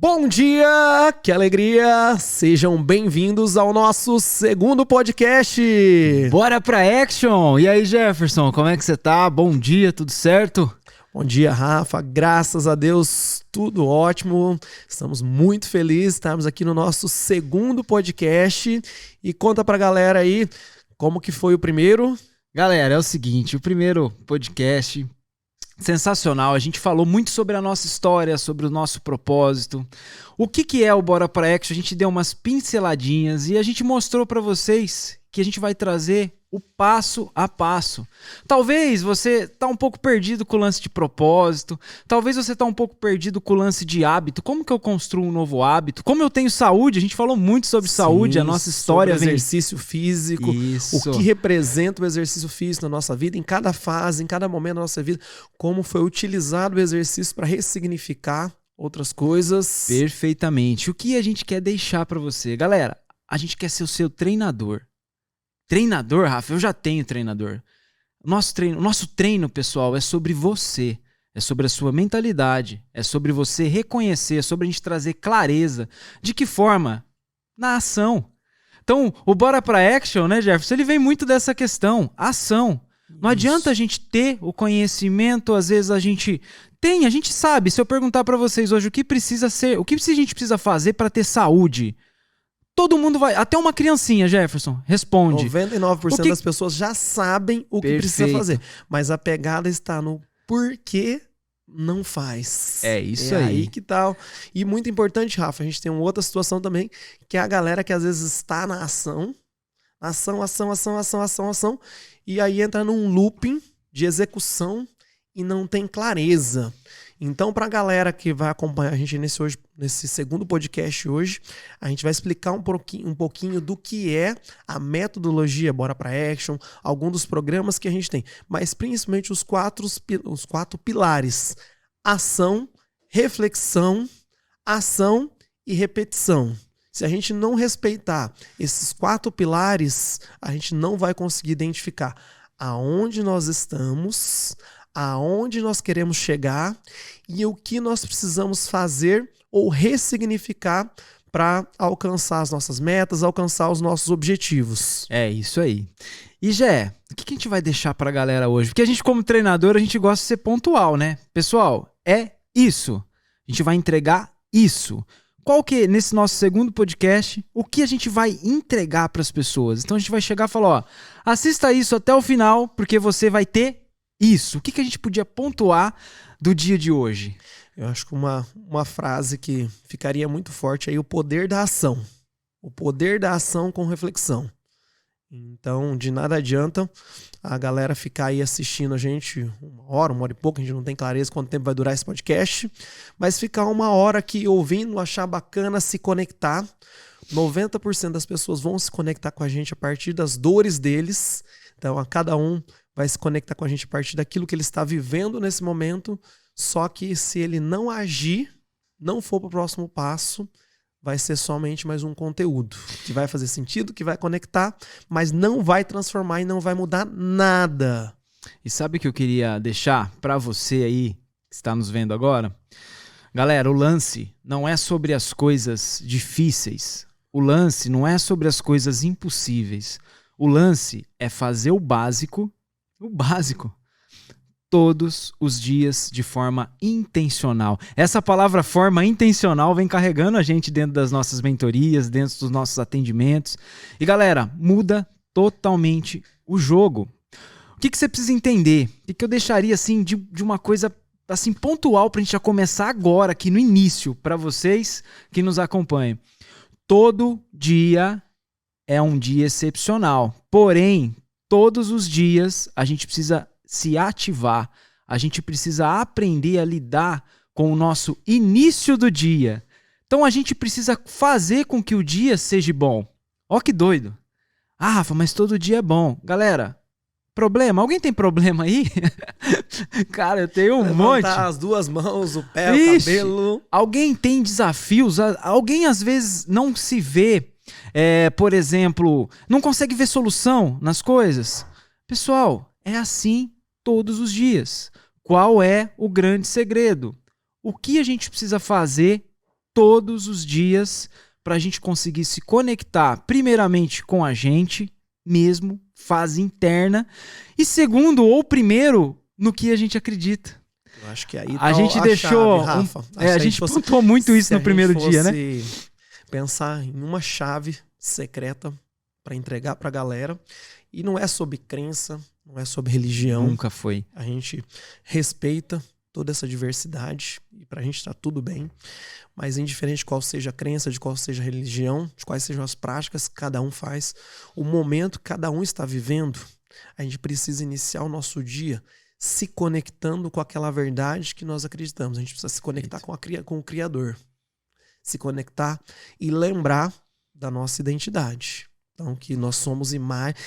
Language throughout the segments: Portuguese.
Bom dia, que alegria! Sejam bem-vindos ao nosso segundo podcast. Bora pra action! E aí, Jefferson, como é que você tá? Bom dia, tudo certo? Bom dia, Rafa. Graças a Deus, tudo ótimo. Estamos muito felizes de estarmos aqui no nosso segundo podcast. E conta pra galera aí como que foi o primeiro. Galera, é o seguinte, o primeiro podcast sensacional, a gente falou muito sobre a nossa história, sobre o nosso propósito. O que é o Bora Pra Action? A gente deu umas pinceladinhas e a gente mostrou pra vocês que a gente vai trazer o passo a passo. Talvez você tá um pouco perdido com o lance de propósito, talvez você tá um pouco perdido com o lance de hábito. Como que eu construo um novo hábito? Como eu tenho saúde? A gente falou muito sobre saúde, a nossa história sobre exercício físico, Isso. O que representa o exercício físico na nossa vida, em cada fase, em cada momento da nossa vida, como foi utilizado o exercício para ressignificar outras coisas. Perfeitamente. O que a gente quer deixar pra você? Galera, a gente quer ser o seu treinador. Treinador, Rafa? Eu já tenho treinador. O nosso treino, pessoal, é sobre você. É sobre a sua mentalidade. É sobre você reconhecer, é sobre a gente trazer clareza. De que forma? Na ação. Então, o Bora Pra Action, né, Jefferson? Ele vem muito dessa questão. Ação. Não adianta a gente ter o conhecimento, às vezes a gente sabe. Se eu perguntar pra vocês hoje o que a gente precisa fazer pra ter saúde, todo mundo vai, até uma criancinha, Jefferson, responde. 99% das pessoas já sabem o que precisa fazer, mas a pegada está no porquê não faz. É isso aí. aí. Aí que tal. E muito importante, Rafa, a gente tem uma outra situação também, que é a galera que às vezes está na ação, e aí entra num looping de execução e não tem clareza. Então, para a galera que vai acompanhar a gente nesse segundo podcast hoje, a gente vai explicar um pouquinho do que é a metodologia Bora Pra Action, alguns dos programas que a gente tem, mas principalmente os quatro pilares: ação, reflexão, ação e repetição. Se a gente não respeitar esses 4 pilares, a gente não vai conseguir identificar aonde nós estamos, aonde nós queremos chegar e o que nós precisamos fazer ou ressignificar para alcançar as nossas metas, alcançar os nossos objetivos. É isso aí. E Jé, o que a gente vai deixar para a galera hoje? Porque a gente, como treinador, a gente gosta de ser pontual, né? Pessoal, é isso. A gente vai entregar isso. Qual que, nesse nosso segundo podcast, o que a gente vai entregar para as pessoas? Então a gente vai chegar e falar, ó, assista isso até o final, porque você vai ter isso. O que a gente podia pontuar do dia de hoje? Eu acho que uma frase que ficaria muito forte aí, o poder da ação. O poder da ação com reflexão. Então, de nada adianta a galera ficar aí assistindo a gente uma hora e pouco, a gente não tem clareza quanto tempo vai durar esse podcast, mas ficar uma hora aqui ouvindo, achar bacana, se conectar. 90% das pessoas vão se conectar com a gente a partir das dores deles. Então, a cada um vai se conectar com a gente a partir daquilo que ele está vivendo nesse momento. Só que se ele não agir, não for para o próximo passo, vai ser somente mais um conteúdo que vai fazer sentido, que vai conectar, mas não vai transformar e não vai mudar nada. E sabe o que eu queria deixar para você aí que está nos vendo agora? Galera, o lance não é sobre as coisas difíceis. O lance não é sobre as coisas impossíveis. O lance é fazer o básico, todos os dias de forma intencional. Essa palavra forma intencional vem carregando a gente dentro das nossas mentorias, dentro dos nossos atendimentos. E galera, muda totalmente o jogo. O que você precisa entender? O que eu deixaria assim de uma coisa assim pontual pra gente já começar agora, aqui no início, para vocês que nos acompanham. Todo dia é um dia excepcional. Porém, todos os dias a gente precisa se ativar, a gente precisa aprender a lidar com o nosso início do dia. Então a gente precisa fazer com que o dia seja bom. Ó que doido. Ah, Rafa, mas todo dia é bom. Galera, problema? Alguém tem problema aí? Cara, eu tenho um monte. Levantar as duas mãos, o pé, o cabelo. Alguém tem desafios? Alguém às vezes não se vê, por exemplo, não consegue ver solução nas coisas? Pessoal, é assim todos os dias. Qual é o grande segredo? O que a gente precisa fazer todos os dias para a gente conseguir se conectar, primeiramente, com a gente mesmo, fase interna, e segundo, ou primeiro, no que a gente acredita. Eu acho que aí a gente deixou. Chave, Rafa. A gente pontuou muito isso no primeiro dia, né? Pensar em uma chave secreta para entregar para a galera. E não é sobre crença, não é sobre religião. Nunca foi. A gente respeita toda essa diversidade e pra gente tá tudo bem. Mas indiferente de qual seja a crença, de qual seja a religião, de quais sejam as práticas que cada um faz, o momento que cada um está vivendo, a gente precisa iniciar o nosso dia se conectando com aquela verdade que nós acreditamos. A gente precisa se conectar com o Criador. Se conectar e lembrar da nossa identidade. Então, que nós somos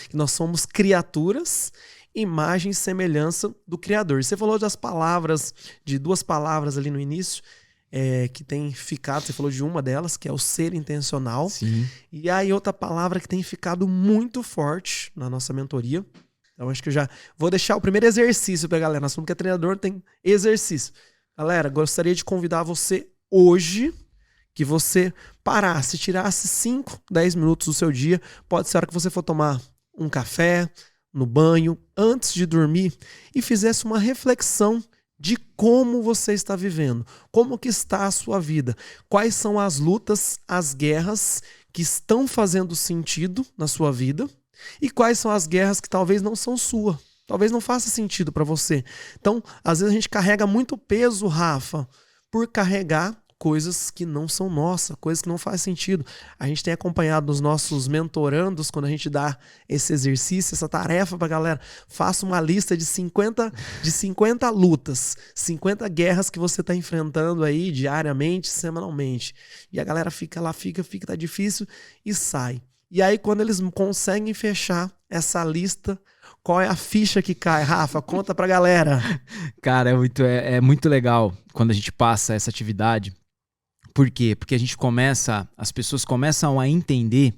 que nós somos criaturas, imagem e semelhança do Criador. Você falou das palavras, de duas palavras ali no início, que tem ficado, você falou de uma delas, que é o ser intencional. Sim. E aí outra palavra que tem ficado muito forte na nossa mentoria. Então, acho que eu já vou deixar o primeiro exercício pra galera. Nós falamos que é treinador, tem exercício. Galera, gostaria de convidar você hoje, que você parasse, tirasse 5, 10 minutos do seu dia. Pode ser a hora que você for tomar um café, no banho, antes de dormir, e fizesse uma reflexão de como você está vivendo, como que está a sua vida, quais são as lutas, as guerras que estão fazendo sentido na sua vida e quais são as guerras que talvez não são sua, talvez não faça sentido para você. Então, às vezes a gente carrega muito peso, Rafa, por carregar coisas que não são nossas, coisas que não fazem sentido. A gente tem acompanhado nos nossos mentorandos, quando a gente dá esse exercício, essa tarefa pra galera, faça uma lista de 50 lutas, 50 guerras que você tá enfrentando aí diariamente, semanalmente. E a galera fica lá, fica, tá difícil e sai. E aí quando eles conseguem fechar essa lista, qual é a ficha que cai? Rafa, conta pra galera. Cara, é muito legal quando a gente passa essa atividade. Por quê? Porque as pessoas começam a entender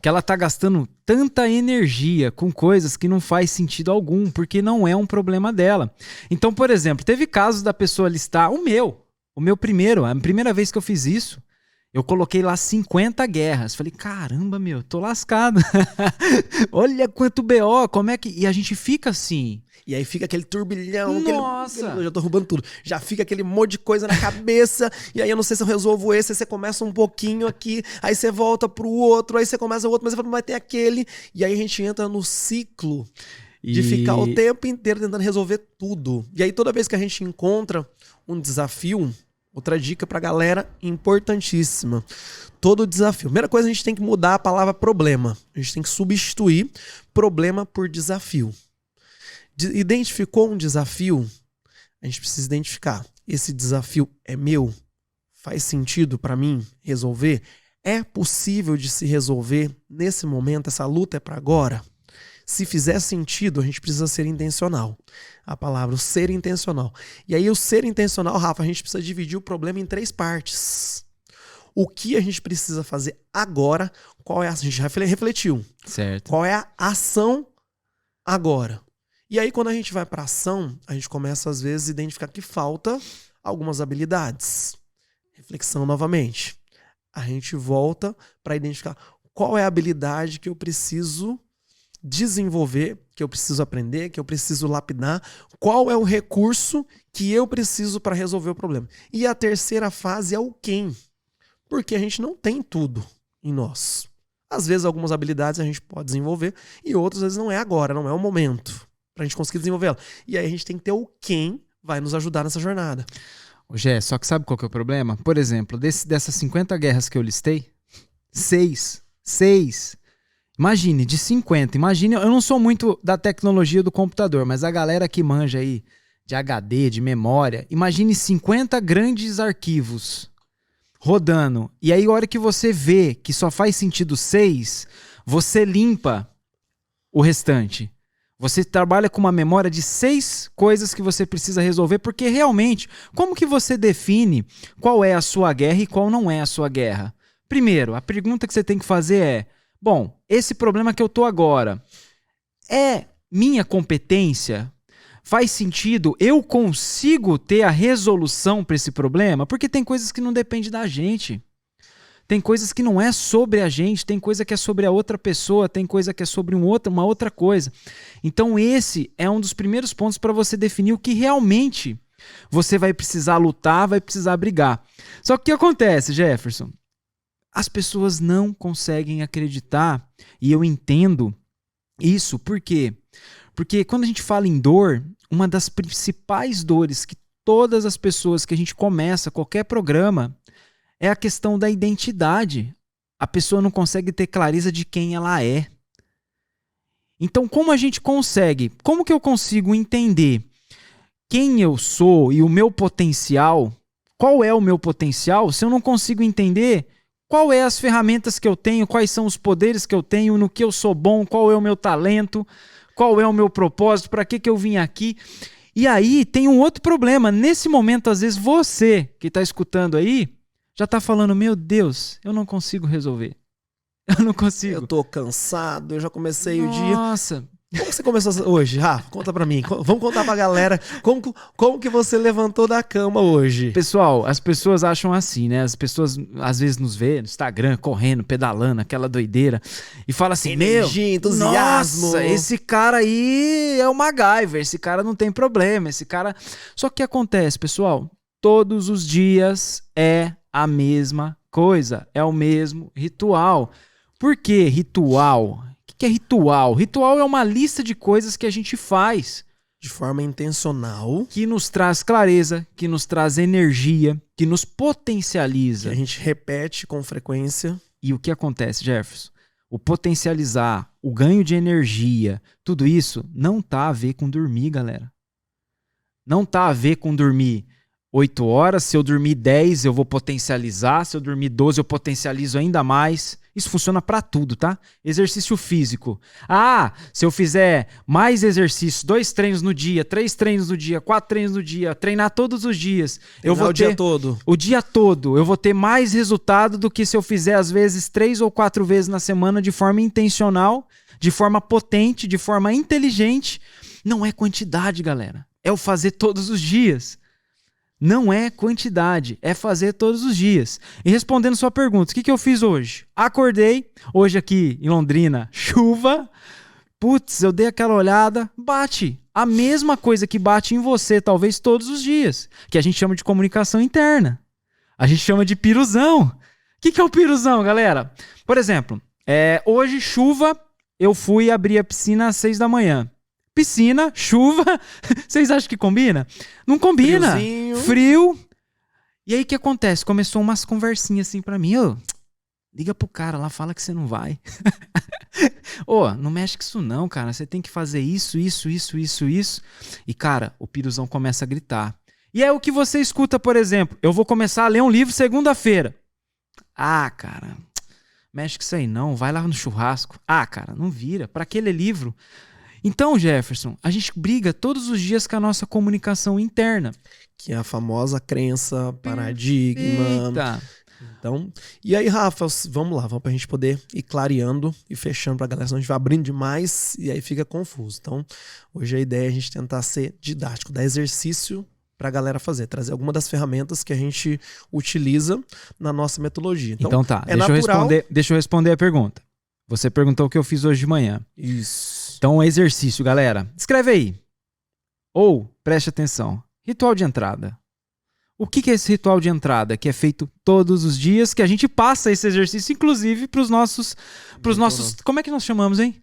que ela tá gastando tanta energia com coisas que não faz sentido algum, porque não é um problema dela. Então, por exemplo, teve casos da pessoa listar o meu primeiro, a primeira vez que eu fiz isso, eu coloquei lá 50 guerras. Falei, caramba, tô lascado. Olha quanto BO, como é que... E a gente fica assim... E aí fica aquele turbilhão. Nossa! Eu já tô roubando tudo. Já fica aquele monte de coisa na cabeça. E aí eu não sei se eu resolvo esse. Aí você começa um pouquinho aqui. Aí você volta pro outro. Aí você começa o outro. Mas você fala, vai ter aquele. E aí a gente entra no ciclo de ficar o tempo inteiro tentando resolver tudo. E aí toda vez que a gente encontra um desafio... Outra dica pra galera importantíssima. Todo desafio. Primeira coisa, a gente tem que mudar a palavra problema. A gente tem que substituir problema por desafio. Identificou um desafio, a gente precisa identificar. Esse desafio é meu? Faz sentido para mim resolver? É possível de se resolver nesse momento? Essa luta é para agora? Se fizer sentido, a gente precisa ser intencional. A palavra, o ser intencional. E aí o ser intencional, Rafa, a gente precisa dividir o problema em 3 partes. O que a gente precisa fazer agora? Qual é a gente já refletiu. Certo. Qual é a ação agora? E aí, quando a gente vai para ação, a gente começa, às vezes, a identificar que falta algumas habilidades. Reflexão novamente. A gente volta para identificar qual é a habilidade que eu preciso desenvolver, que eu preciso aprender, que eu preciso lapidar, qual é o recurso que eu preciso para resolver o problema. E a terceira fase é o quem. Porque a gente não tem tudo em nós. Às vezes, algumas habilidades a gente pode desenvolver e outras vezes não é agora, não é o momento pra gente conseguir desenvolvê-la. E aí a gente tem que ter o quem vai nos ajudar nessa jornada. Ô Gé, só que sabe qual que é o problema? Por exemplo, dessas 50 guerras que eu listei, 6. Imagine, de 50. Imagine, eu não sou muito da tecnologia do computador, mas a galera que manja aí de HD, de memória, imagine 50 grandes arquivos rodando. E aí, a hora que você vê que só faz sentido 6, você limpa o restante. Você trabalha com uma memória de 6 coisas que você precisa resolver, porque realmente, como que você define qual é a sua guerra e qual não é a sua guerra? Primeiro, a pergunta que você tem que fazer é, bom, esse problema que eu tô agora é minha competência? Faz sentido? Eu consigo ter a resolução para esse problema? Porque tem coisas que não dependem da gente. Tem coisas que não é sobre a gente, tem coisa que é sobre a outra pessoa, tem coisa que é sobre uma outra coisa. Então esse é um dos primeiros pontos para você definir o que realmente você vai precisar lutar, vai precisar brigar. Só que o que acontece, Jefferson? As pessoas não conseguem acreditar, e eu entendo isso, por quê? Porque quando a gente fala em dor, uma das principais dores que todas as pessoas que a gente começa qualquer programa é a questão da identidade. A pessoa não consegue ter clareza de quem ela é. Então, como a gente consegue? Como que eu consigo entender quem eu sou e o meu potencial? Qual é o meu potencial? Se eu não consigo entender qual é as ferramentas que eu tenho, quais são os poderes que eu tenho, no que eu sou bom, qual é o meu talento, qual é o meu propósito, para que eu vim aqui? E aí tem um outro problema. Nesse momento, às vezes, você que está escutando aí, já tá falando, meu Deus, eu não consigo resolver. Eu não consigo. Eu tô cansado, eu já comecei o dia. Nossa. Como você começou hoje, Rafa? Conta pra mim. Vamos contar pra galera como que você levantou da cama hoje. Pessoal, as pessoas acham assim, né? As pessoas às vezes nos vê no Instagram, correndo, pedalando, aquela doideira. E fala assim, energia, entusiasmo. Nossa, esse cara aí é o MacGyver. Esse cara não tem problema. Esse cara... Só que o que acontece, pessoal? Todos os dias é a mesma coisa, é o mesmo ritual. Por que ritual? O que é ritual? Ritual é uma lista de coisas que a gente faz de forma intencional, que nos traz clareza, que nos traz energia, que nos potencializa. Que a gente repete com frequência. E o que acontece, Jefferson? O potencializar, o ganho de energia, tudo isso não tá a ver com dormir, galera. Não tá a ver com dormir 8 horas, se eu dormir 10 eu vou potencializar, se eu dormir 12 eu potencializo ainda mais. Isso funciona pra tudo, tá? Exercício físico. Ah, se eu fizer mais exercício, 2 treinos no dia, 3 treinos no dia, 4 treinos no dia, treinar todos os dias, eu vou ter o dia todo, eu vou ter mais resultado do que se eu fizer às vezes 3 ou 4 vezes na semana de forma intencional, de forma potente, de forma inteligente. Não é quantidade, galera. É o fazer todos os dias. Não é quantidade, é fazer todos os dias. E respondendo sua pergunta, o que eu fiz hoje? Acordei, hoje aqui em Londrina, chuva. Putz, eu dei aquela olhada, bate. A mesma coisa que bate em você, talvez todos os dias. Que a gente chama de comunicação interna. A gente chama de piruzão. O que é o piruzão, galera? Por exemplo, hoje chuva, eu fui abrir a piscina às 6 da manhã. Piscina, chuva, vocês acham que combina? Não combina. Friozinho. Frio. E aí o que acontece? Começou umas conversinhas assim pra mim. Ô, liga pro cara lá, fala que você não vai. Ô, não mexe com isso não, cara. Você tem que fazer isso. E, cara, o piruzão começa a gritar. E é o que você escuta, por exemplo. Eu vou começar a ler um livro segunda-feira. Ah, cara, mexe com isso aí não. Vai lá no churrasco. Ah, cara, não vira. Pra que ler livro? Então, Jefferson, a gente briga todos os dias com a nossa comunicação interna. Que é a famosa crença, paradigma. Eita. Então, e aí, Rafa, vamos lá, vamos pra gente poder ir clareando e fechando pra galera, senão a gente vai abrindo demais e aí fica confuso. Então, hoje a ideia é a gente tentar ser didático, dar exercício pra galera fazer, trazer alguma das ferramentas que a gente utiliza na nossa metodologia. Então tá, deixa eu responder a pergunta. Você perguntou o que eu fiz hoje de manhã. Isso. Então, exercício, galera. Escreve aí. Ou, preste atenção. Ritual de entrada. O que é esse ritual de entrada? Que é feito todos os dias, que a gente passa esse exercício, inclusive, pros nossos... Como é que nós chamamos, hein?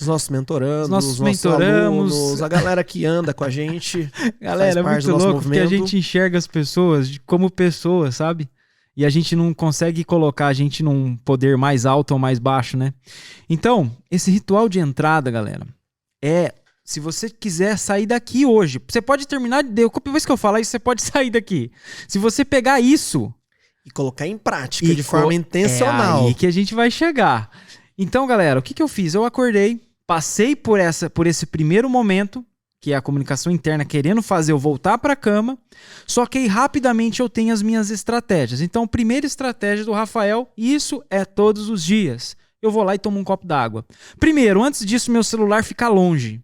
Os nossos mentorandos, os nossos alunos, a galera que anda com a gente. Galera, é muito louco, porque a gente enxerga as pessoas como pessoas, sabe? E a gente não consegue colocar a gente num poder mais alto ou mais baixo, né? Então, esse ritual de entrada, galera, se você quiser sair daqui hoje, você pode terminar, depois que eu falar isso, você pode sair daqui. Se você pegar isso... E colocar em prática de forma intencional. É aí que a gente vai chegar. Então, galera, o que eu fiz? Eu acordei, passei por esse primeiro momento, que é a comunicação interna querendo fazer eu voltar para a cama, só que aí rapidamente eu tenho as minhas estratégias. Então, primeira estratégia do Rafael, isso é todos os dias. Eu vou lá e tomo um copo d'água. Primeiro, antes disso, meu celular fica longe.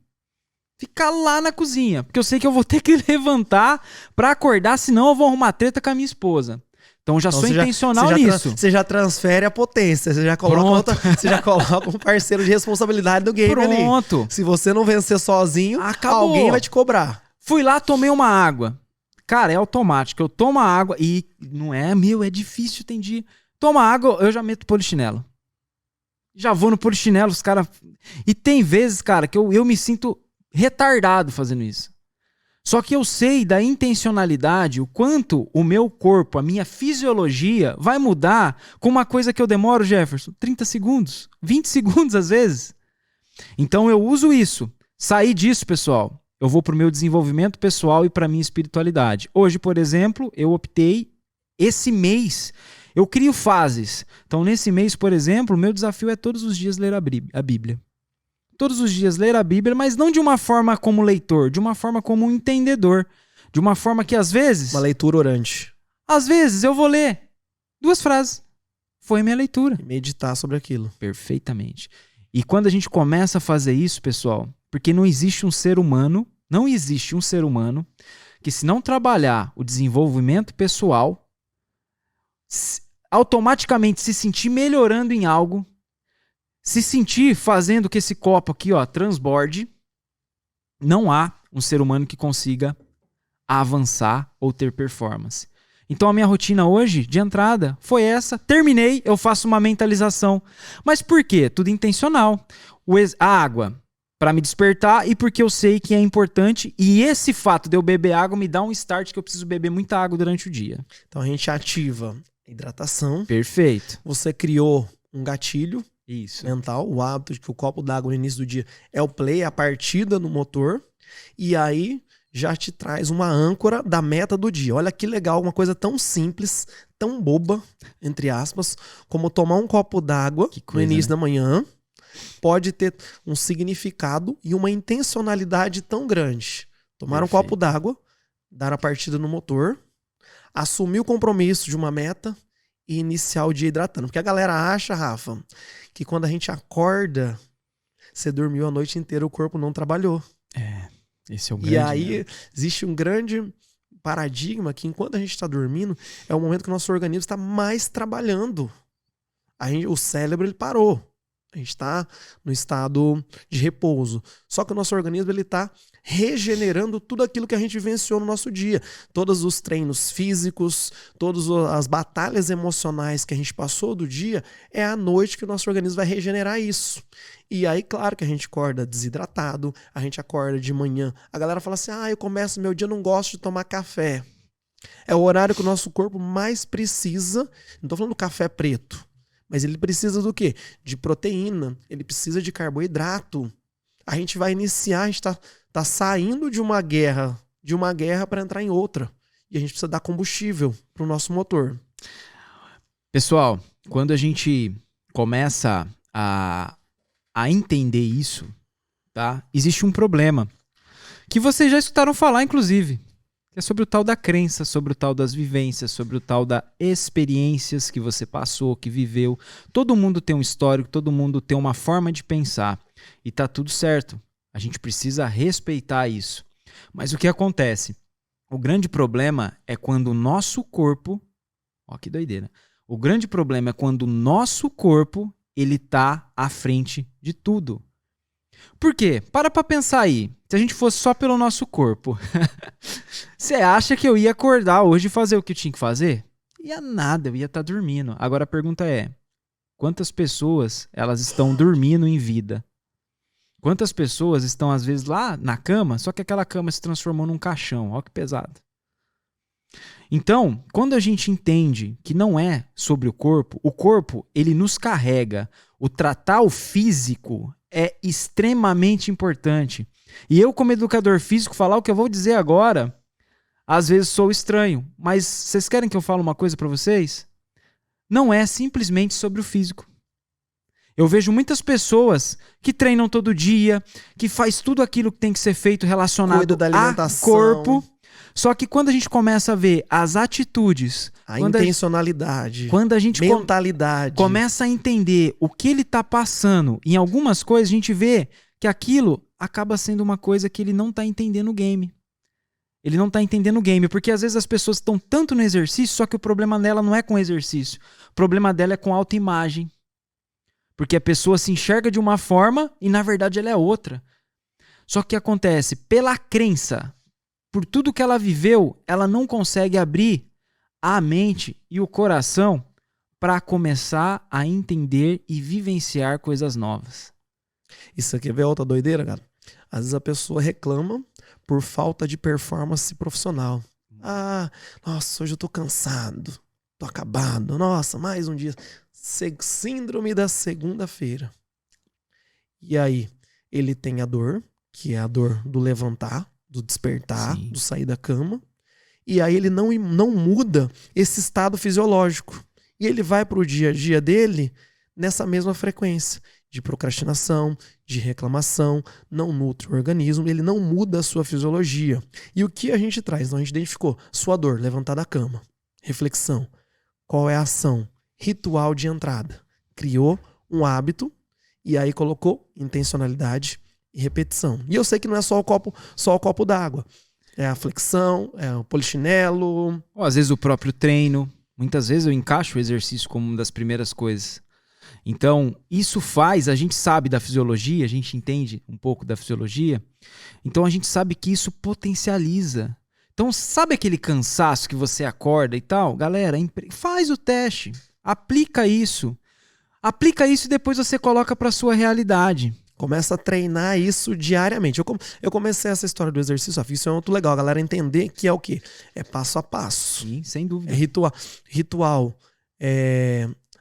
Ficar lá na cozinha, porque eu sei que eu vou ter que levantar pra acordar, senão eu vou arrumar treta com a minha esposa. Então eu já sou intencional nisso. Você já transfere a potência, você já coloca, você já coloca um parceiro de responsabilidade do game ali. Pronto. Se você não vencer sozinho, Acabou. alguém vai te cobrar. Fui lá, tomei uma água. Cara, é automático. Eu tomo a água e não é, é difícil, tem dia. Toma água, eu já meto polichinelo. Já vou no polichinelo, os caras... E tem vezes, cara, que eu me sinto retardado fazendo isso. Só que eu sei da intencionalidade, o quanto o meu corpo, a minha fisiologia vai mudar com uma coisa que eu demoro, Jefferson, 30 segundos, 20 segundos às vezes. Então eu uso isso. Sair disso, pessoal, eu vou pro meu desenvolvimento pessoal e pra minha espiritualidade. Hoje, por exemplo, eu optei, esse mês, eu crio fases. Então nesse mês, por exemplo, o meu desafio é todos os dias ler a Bíblia. Todos os dias ler a Bíblia, mas não de uma forma como leitor, de uma forma como um entendedor. De uma forma que às vezes... Uma leitura orante. Às vezes eu vou ler 2 frases. Foi minha leitura. E meditar sobre aquilo. Perfeitamente. E quando a gente começa a fazer isso, pessoal, porque não existe um ser humano que, se não trabalhar o desenvolvimento pessoal, automaticamente se sentir melhorando em algo, se sentir fazendo que esse copo aqui, ó, transborde, não há um ser humano que consiga avançar ou ter performance. Então a minha rotina hoje, de entrada, foi essa. Terminei, eu faço uma mentalização. Mas por quê? Tudo intencional. A água, para me despertar, e porque eu sei que é importante. E esse fato de eu beber água me dá um start que eu preciso beber muita água durante o dia. Então a gente ativa a hidratação. Perfeito. Você criou um gatilho. Isso. Mental, o hábito de que o copo d'água no início do dia é o play, é a partida no motor, e aí já te traz uma âncora da meta do dia. Olha que legal, uma coisa tão simples, tão boba, entre aspas, como tomar um copo d'água no início da manhã, pode ter um significado e uma intencionalidade tão grande. Tomar um copo d'água, dar a partida no motor, assumir o compromisso de uma meta e iniciar o dia hidratando. Porque a galera acha, Rafa, que quando a gente acorda, você dormiu a noite inteira, o corpo não trabalhou. Esse é o grande... E aí existe um grande paradigma que enquanto a gente está dormindo, é o momento que o nosso organismo está mais trabalhando. O cérebro ele parou. A gente está no estado de repouso. Só que o nosso organismo ele está regenerando tudo aquilo que a gente vivenciou no nosso dia. Todos os treinos físicos, todas as batalhas emocionais que a gente passou do dia, é à noite que o nosso organismo vai regenerar isso. E aí, claro que a gente acorda desidratado, a gente acorda de manhã. A galera fala assim, eu começo meu dia, não gosto de tomar café. É o horário que o nosso corpo mais precisa, não estou falando do café preto, mas ele precisa do quê? De proteína, ele precisa de carboidrato. A gente vai iniciar, a gente tá saindo de uma guerra para entrar em outra. E a gente precisa dar combustível para o nosso motor. Pessoal, quando a gente começa a entender isso, tá? Existe um problema que vocês já escutaram falar, inclusive. É sobre o tal da crença, sobre o tal das vivências, sobre o tal das experiências que você passou, que viveu. Todo mundo tem um histórico, todo mundo tem uma forma de pensar. E tá tudo certo. A gente precisa respeitar isso. Mas o que acontece? O grande problema é quando o nosso corpo... Ó, que doideira. O grande problema é quando o nosso corpo ele tá à frente de tudo. Por quê? Para pensar aí. Se a gente fosse só pelo nosso corpo, você acha que eu ia acordar hoje e fazer o que eu tinha que fazer? Ia nada, eu ia estar dormindo. Agora a pergunta é, quantas pessoas elas estão dormindo em vida? Quantas pessoas estão às vezes lá na cama, só que aquela cama se transformou num caixão? Olha que pesado. Então, quando a gente entende que não é sobre o corpo ele nos carrega. O tratar o físico é extremamente importante. E eu, como educador físico, falar o que eu vou dizer agora, às vezes sou estranho. Mas vocês querem que eu fale uma coisa para vocês? Não é simplesmente sobre o físico. Eu vejo muitas pessoas que treinam todo dia, que faz tudo aquilo que tem que ser feito relacionado ao corpo. Só que quando a gente começa a ver as atitudes, a intencionalidade, quando a gente mentalidade, começa a entender o que ele está passando, em algumas coisas a gente vê que aquilo acaba sendo uma coisa que ele não tá entendendo o game. Ele não tá entendendo o game, porque às vezes as pessoas estão tanto no exercício, só que o problema dela não é com o exercício. O problema dela é com a autoimagem. Porque a pessoa se enxerga de uma forma e na verdade ela é outra. Só que o que acontece? Pela crença, por tudo que ela viveu, ela não consegue abrir a mente e o coração para começar a entender e vivenciar coisas novas. Isso aqui é outra doideira, cara. Às vezes a pessoa reclama por falta de performance profissional. Ah, nossa, hoje eu tô cansado, tô acabado. Nossa, mais um dia. Síndrome da segunda-feira. E aí, ele tem a dor, que é a dor do levantar, do despertar, Sim. do sair da cama. E aí ele não muda esse estado fisiológico. E ele vai pro dia a dia dele nessa mesma frequência de procrastinação, de reclamação, não nutre o organismo, ele não muda a sua fisiologia. E o que a gente traz? Então a gente identificou sua dor, levantar da cama, reflexão, qual é a ação? Ritual de entrada. Criou um hábito e aí colocou intencionalidade e repetição. E eu sei que não é só o copo d'água. É a flexão, é o polichinelo. Ou às vezes o próprio treino. Muitas vezes eu encaixo o exercício como uma das primeiras coisas. Então, isso faz, a gente sabe da fisiologia, a gente entende um pouco da fisiologia, então a gente sabe que isso potencializa. Então, sabe aquele cansaço que você acorda e tal? Galera, faz o teste, aplica isso e depois você coloca para sua realidade. Começa a treinar isso diariamente. Eu comecei essa história do exercício físico, isso é muito legal, a galera entender que é o quê? É passo a passo. Sim, sem dúvida. É ritual.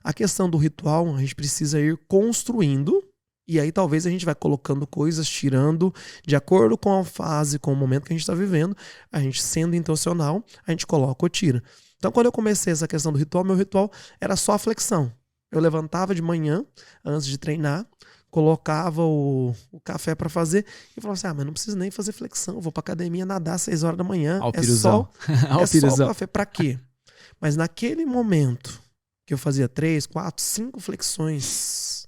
A questão do ritual, a gente precisa ir construindo, e aí talvez a gente vai colocando coisas, tirando, de acordo com a fase, com o momento que a gente está vivendo, a gente sendo intencional, a gente coloca ou tira. Então, quando eu comecei essa questão do ritual, meu ritual era só a flexão. Eu levantava de manhã, antes de treinar, colocava o café para fazer e falava assim, mas não preciso nem fazer flexão, eu vou pra academia nadar às 6 horas da manhã, é só o café. Pra quê? Mas naquele momento que eu fazia 3, 4, 5 flexões,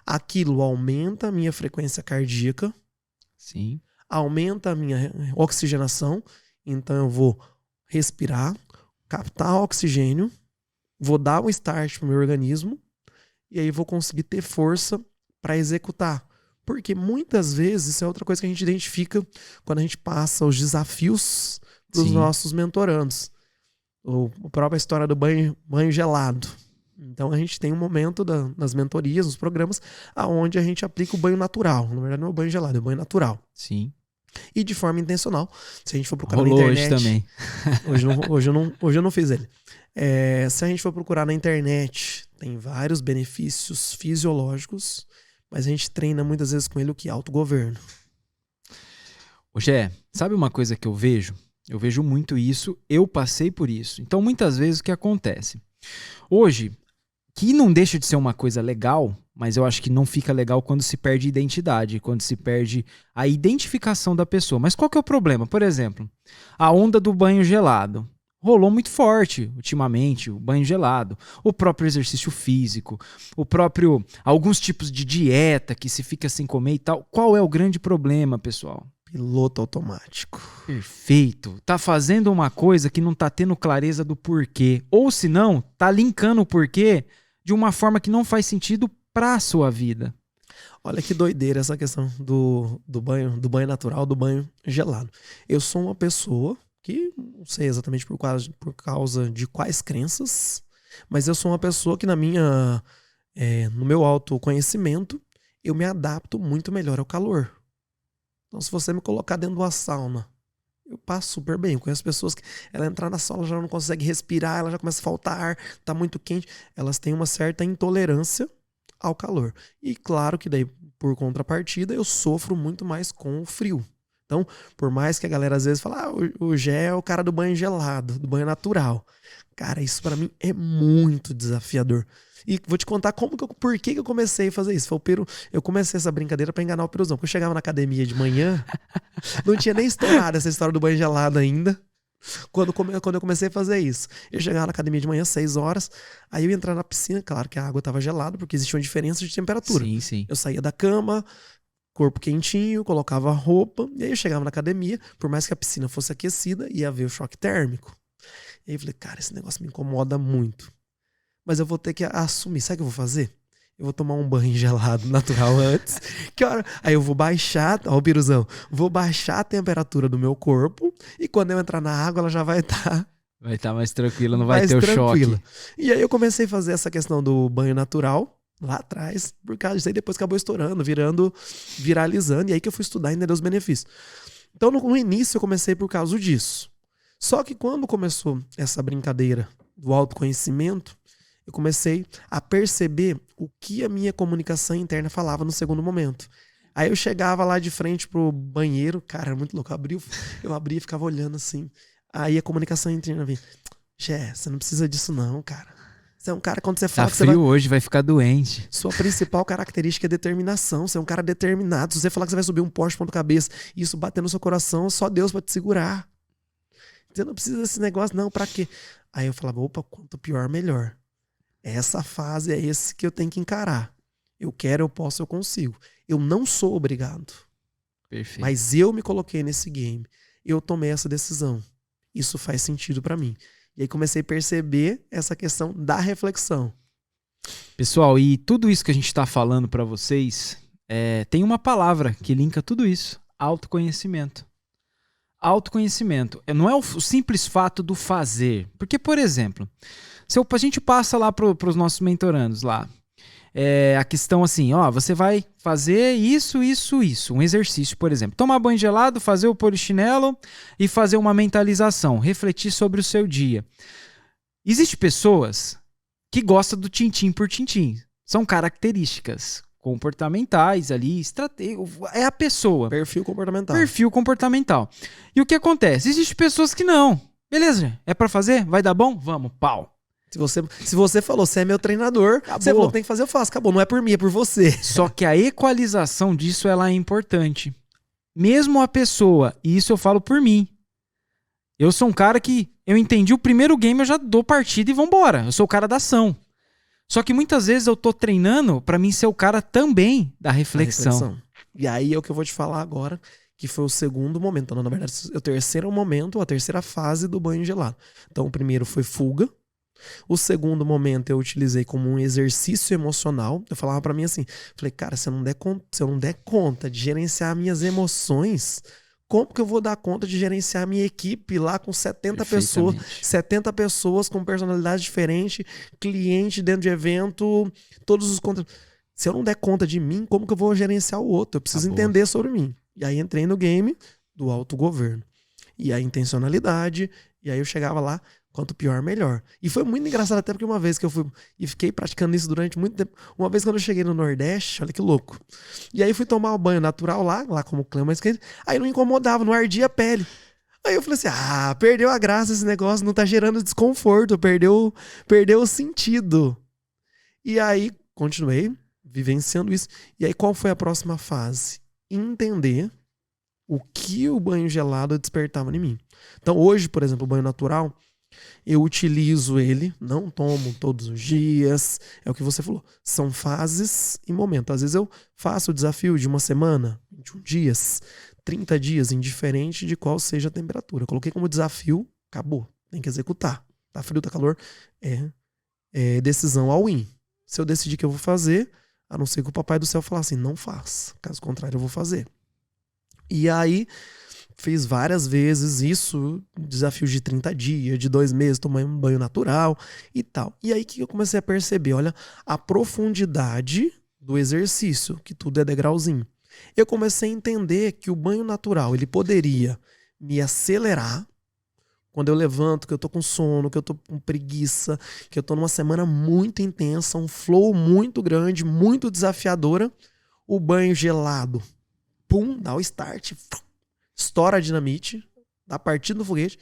aquilo aumenta a minha frequência cardíaca, sim, aumenta a minha oxigenação, então eu vou respirar, captar oxigênio, vou dar um start pro meu organismo e aí vou conseguir ter força para executar. Porque muitas vezes, isso é outra coisa que a gente identifica quando a gente passa os desafios dos nossos mentorandos. A própria história do banho gelado. Então a gente tem um momento nas mentorias, nos programas, onde a gente aplica o banho natural. Na verdade não é o banho gelado, é o banho natural. Sim. E de forma intencional. Se a gente for procurar rolou na internet... hoje também. Hoje eu não fiz ele. Se a gente for procurar na internet, tem vários benefícios fisiológicos, mas a gente treina muitas vezes com ele o que? Autogoverno. Ô Gé, sabe uma coisa que eu vejo? Eu vejo muito isso, eu passei por isso. Então, muitas vezes, o que acontece? Hoje, que não deixa de ser uma coisa legal, mas eu acho que não fica legal quando se perde identidade, quando se perde a identificação da pessoa. Mas qual que é o problema? Por exemplo, a onda do banho gelado. Rolou muito forte ultimamente, o banho gelado, o próprio exercício físico, alguns tipos de dieta que se fica sem comer e tal. Qual é o grande problema, pessoal? Piloto automático. Perfeito. Tá fazendo uma coisa que não tá tendo clareza do porquê. Ou se não, tá linkando o porquê de uma forma que não faz sentido pra sua vida. Olha que doideira essa questão do banho natural, do banho gelado. Eu sou uma pessoa que não sei exatamente por causa de quais crenças, mas eu sou uma pessoa que no meu autoconhecimento, eu me adapto muito melhor ao calor. Então, se você me colocar dentro de uma sauna, eu passo super bem. Eu conheço pessoas que ela entrar na sauna já não consegue respirar, ela já começa a faltar ar, tá muito quente. Elas têm uma certa intolerância ao calor. E claro que daí, por contrapartida, eu sofro muito mais com o frio. Então, por mais que a galera às vezes fale, o Gé é o cara do banho gelado, do banho natural. Cara, isso pra mim é muito desafiador. E vou te contar por que eu comecei a fazer isso. Eu comecei essa brincadeira pra enganar o Peruzão. Porque eu chegava na academia de manhã, não tinha nem estourado essa história do banho gelado ainda. Quando eu comecei a fazer isso. Eu chegava na academia de manhã, 6 horas, aí eu ia entrar na piscina, claro que a água tava gelada, porque existia uma diferença de temperatura. Sim, sim. Eu saía da cama, corpo quentinho, colocava roupa, e aí eu chegava na academia, por mais que a piscina fosse aquecida, ia haver o choque térmico. E aí eu falei, cara, esse negócio me incomoda muito. Mas eu vou ter que assumir. Sabe o que eu vou fazer? Eu vou tomar um banho gelado natural antes. Aí eu vou baixar, ó o piruzão, vou baixar a temperatura do meu corpo e quando eu entrar na água ela já vai estar... Vai estar mais tranquila, não vai ter o choque. E aí eu comecei a fazer essa questão do banho natural lá atrás, por causa disso aí depois acabou estourando, viralizando, e aí que eu fui estudar e entender os benefícios. Então no início eu comecei por causa disso. Só que quando começou essa brincadeira do autoconhecimento, eu comecei a perceber o que a minha comunicação interna falava no segundo momento. Aí eu chegava lá de frente pro banheiro, cara, era muito louco, eu abria e ficava olhando assim. Aí a comunicação interna vinha, Gé, você não precisa disso não, cara. Você é um cara, quando você fala tá que frio você vai... hoje, vai ficar doente. Sua principal característica é determinação, você é um cara determinado. Se você falar que você vai subir um poste de ponta cabeça e isso bater no seu coração, só Deus pode te segurar. Você não precisa desse negócio não, pra quê? Aí eu falava, opa, quanto pior, melhor. Essa fase é esse que eu tenho que encarar. Eu quero, eu posso, eu consigo. Eu não sou obrigado. Perfeito. Mas eu me coloquei nesse game. Eu tomei essa decisão. Isso faz sentido pra mim. E aí comecei a perceber essa questão da reflexão. Pessoal, e tudo isso que a gente tá falando pra vocês, tem uma palavra que linka tudo isso. Autoconhecimento. Autoconhecimento. Não é o simples fato do fazer. Porque, por exemplo... Se a gente passa lá para os nossos mentorandos lá, a questão assim, ó, você vai fazer isso, um exercício, por exemplo, tomar banho gelado, fazer o polichinelo e fazer uma mentalização, refletir sobre o seu dia. Existem pessoas que gostam do tintim por tintim, são características comportamentais ali, é a pessoa. Perfil comportamental. Perfil comportamental. E o que acontece? Existem pessoas que não. Beleza, é para fazer? Vai dar bom? Vamos, pau. Se você falou, você é meu treinador, acabou. Você falou que tem que fazer, eu faço. Acabou, não é por mim, é por você. Só que a equalização disso ela é importante. Mesmo a pessoa, e isso eu falo por mim. Eu sou um cara que eu entendi o primeiro game, eu já dou partida e vambora. Eu sou o cara da ação. Só que muitas vezes eu tô treinando pra mim ser o cara também da reflexão. E aí é o que eu vou te falar agora, que foi o segundo momento. Não, na verdade, o terceiro momento, a terceira fase do banho gelado. Então o primeiro foi fuga. O segundo momento eu utilizei como um exercício emocional. Eu falava pra mim assim, falei, cara, se eu não der conta de gerenciar minhas emoções, como que eu vou dar conta de gerenciar a minha equipe lá com 70 pessoas com personalidade diferente, cliente dentro de evento, todos os contra... Se eu não der conta de mim, como que eu vou gerenciar o outro? Eu preciso entender sobre mim. E aí entrei no game do autogoverno. E a intencionalidade, e aí eu chegava lá, quanto pior, melhor. E foi muito engraçado até porque uma vez que eu fui e fiquei praticando isso durante muito tempo. Uma vez quando eu cheguei no Nordeste, olha que louco. E aí fui tomar o banho natural lá como o clima mais quente. Aí não incomodava, não ardia a pele. Aí eu falei assim, perdeu a graça esse negócio, não tá gerando desconforto, perdeu o sentido. E aí continuei vivenciando isso. E aí qual foi a próxima fase? Entender o que o banho gelado despertava em mim. Então hoje, por exemplo, o banho natural, eu utilizo ele, não tomo todos os dias, é o que você falou, são fases e momentos. Às vezes eu faço o desafio de uma semana, 21 dias, 30 dias, indiferente de qual seja a temperatura. Eu coloquei como desafio, acabou, tem que executar. Tá frio, tá calor, é decisão all-in. Se eu decidir que eu vou fazer, a não ser que o papai do céu falar assim, não faz, caso contrário eu vou fazer. E aí, fiz várias vezes isso, desafios de 30 dias, de 2 meses, tomar um banho natural e tal. E aí que eu comecei a perceber, olha, a profundidade do exercício, que tudo é degrauzinho. Eu comecei a entender que o banho natural, ele poderia me acelerar quando eu levanto, que eu tô com sono, que eu tô com preguiça, que eu tô numa semana muito intensa, um flow muito grande, muito desafiadora. O banho gelado, pum, dá o start, estoura a dinamite, dá partida no foguete.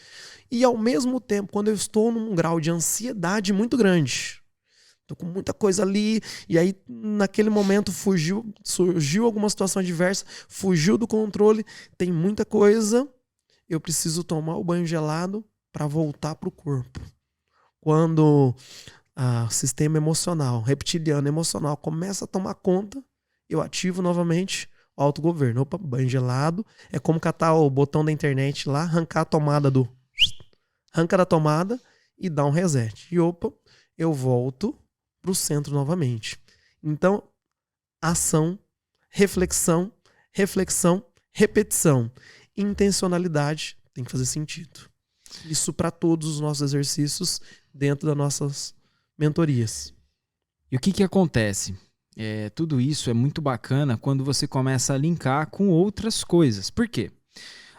E ao mesmo tempo, quando eu estou num grau de ansiedade muito grande, tô com muita coisa ali, e aí naquele momento surgiu alguma situação adversa, fugiu do controle, tem muita coisa, eu preciso tomar o banho gelado para voltar pro corpo. Quando o sistema emocional, reptiliano emocional, começa a tomar conta, eu ativo novamente autogoverno. Opa, banho gelado. É como catar o botão da internet lá, arrancar a tomada arranca da tomada e dá um reset. E opa, eu volto pro centro novamente. Então, ação, reflexão, repetição. Intencionalidade tem que fazer sentido. Isso para todos os nossos exercícios dentro das nossas mentorias. E o que acontece? Tudo isso é muito bacana quando você começa a linkar com outras coisas. Por quê?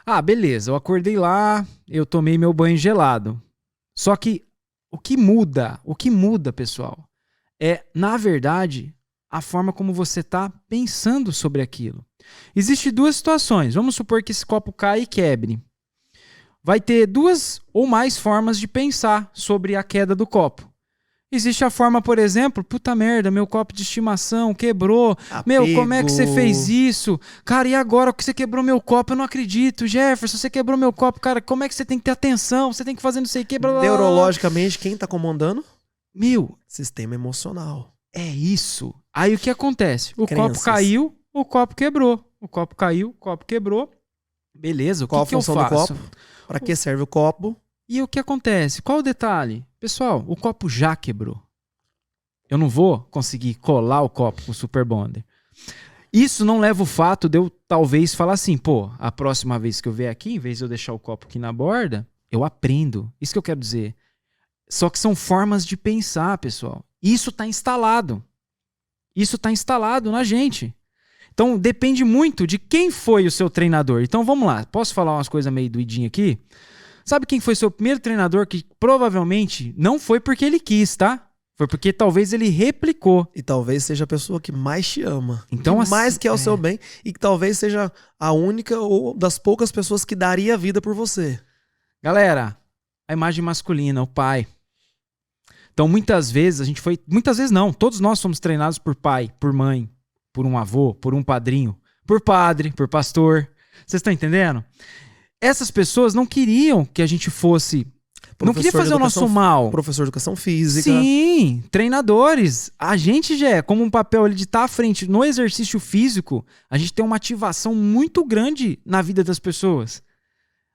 Ah, beleza, eu acordei lá, eu tomei meu banho gelado. Só que o que muda, pessoal, é, na verdade, a forma como você está pensando sobre aquilo. Existem duas situações. Vamos supor que esse copo caia e quebre. Vai ter duas ou mais formas de pensar sobre a queda do copo. Existe a forma, por exemplo, puta merda, meu copo de estimação quebrou. Meu, como é que você fez isso? Cara, e agora que você quebrou meu copo? Eu não acredito. Jefferson, você quebrou meu copo. Cara, como é que você tem que ter atenção? Você tem que fazer não sei o que. Neurologicamente, quem tá comandando? Meu, sistema emocional. É isso. Aí o que acontece? O copo caiu, o copo quebrou. O copo caiu, o copo quebrou. Beleza, Qual o que a função eu faço? do copo? Para que serve o copo? E o que acontece? Qual o detalhe? Pessoal, o copo já quebrou. Eu não vou conseguir colar o copo com o Super Bonder. Isso não leva o fato de eu talvez falar assim, pô, a próxima vez que eu vier aqui, em vez de eu deixar o copo aqui na borda, eu aprendo. Isso que eu quero dizer. Só que são formas de pensar, pessoal. Isso está instalado. Isso está instalado na gente. Então, depende muito de quem foi o seu treinador. Então, vamos lá. Posso falar umas coisas meio doidinhas aqui? Sabe quem foi seu primeiro treinador que provavelmente não foi porque ele quis, tá? Foi porque talvez ele replicou. E talvez seja a pessoa que mais te ama. Então, que mais quer o seu bem. E que talvez seja a única ou das poucas pessoas que daria a vida por você. Galera, a imagem masculina, o pai. Então, muitas vezes, a gente foi... Muitas vezes não. Todos nós somos treinados por pai, por mãe, por um avô, por um padrinho, por padre, por pastor. Vocês estão entendendo? Essas pessoas não queriam que a gente fosse... Não queria fazer o nosso mal. Professor de educação física. Sim, treinadores. A gente já é, como um papel de estar à frente no exercício físico, a gente tem uma ativação muito grande na vida das pessoas.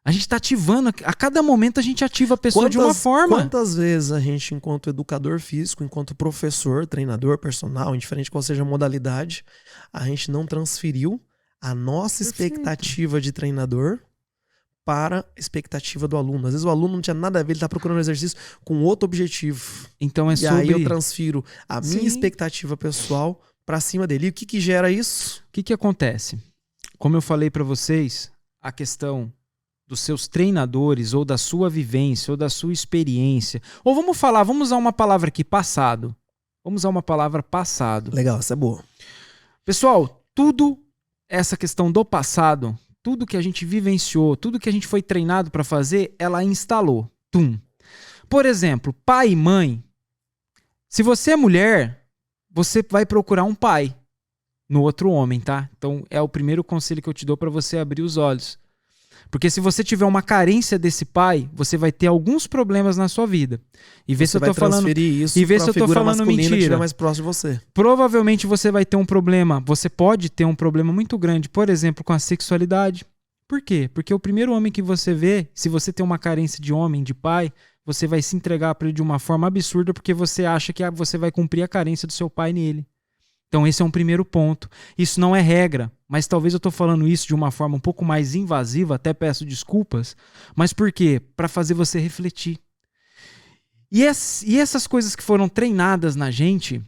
A gente está ativando, a cada momento a gente ativa a pessoa de uma forma. Quantas vezes a gente, enquanto educador físico, enquanto professor, treinador, personal, indiferente qual seja a modalidade, a gente não transferiu a nossa expectativa de treinador para a expectativa do aluno. Às vezes o aluno não tinha nada a ver, ele está procurando exercício com outro objetivo. Então e aí eu transfiro a minha expectativa pessoal para cima dele. E o que gera isso? O que acontece? Como eu falei para vocês, a questão dos seus treinadores, ou da sua vivência, ou da sua experiência. Ou vamos usar uma palavra aqui, passado. Vamos usar uma palavra passado. Legal, essa é boa. Pessoal, tudo essa questão do passado, tudo que a gente vivenciou, tudo que a gente foi treinado para fazer, ela instalou. Tum. Por exemplo, pai e mãe. Se você é mulher, você vai procurar um pai no outro homem, tá? Então é o primeiro conselho que eu te dou para você abrir os olhos. Porque se você tiver uma carência desse pai, você vai ter alguns problemas na sua vida. E vê se eu tô falando, e vê se eu tô falando mentira, mais próximo de você. Provavelmente você vai ter um problema, você pode ter um problema muito grande, por exemplo, com a sexualidade. Por quê? Porque o primeiro homem que você vê, se você tem uma carência de homem, de pai, você vai se entregar para ele de uma forma absurda porque você acha que você vai cumprir a carência do seu pai nele. Então esse é um primeiro ponto. Isso não é regra, mas talvez eu estou falando isso de uma forma um pouco mais invasiva, até peço desculpas. Mas por quê? Para fazer você refletir. E essas coisas que foram treinadas na gente,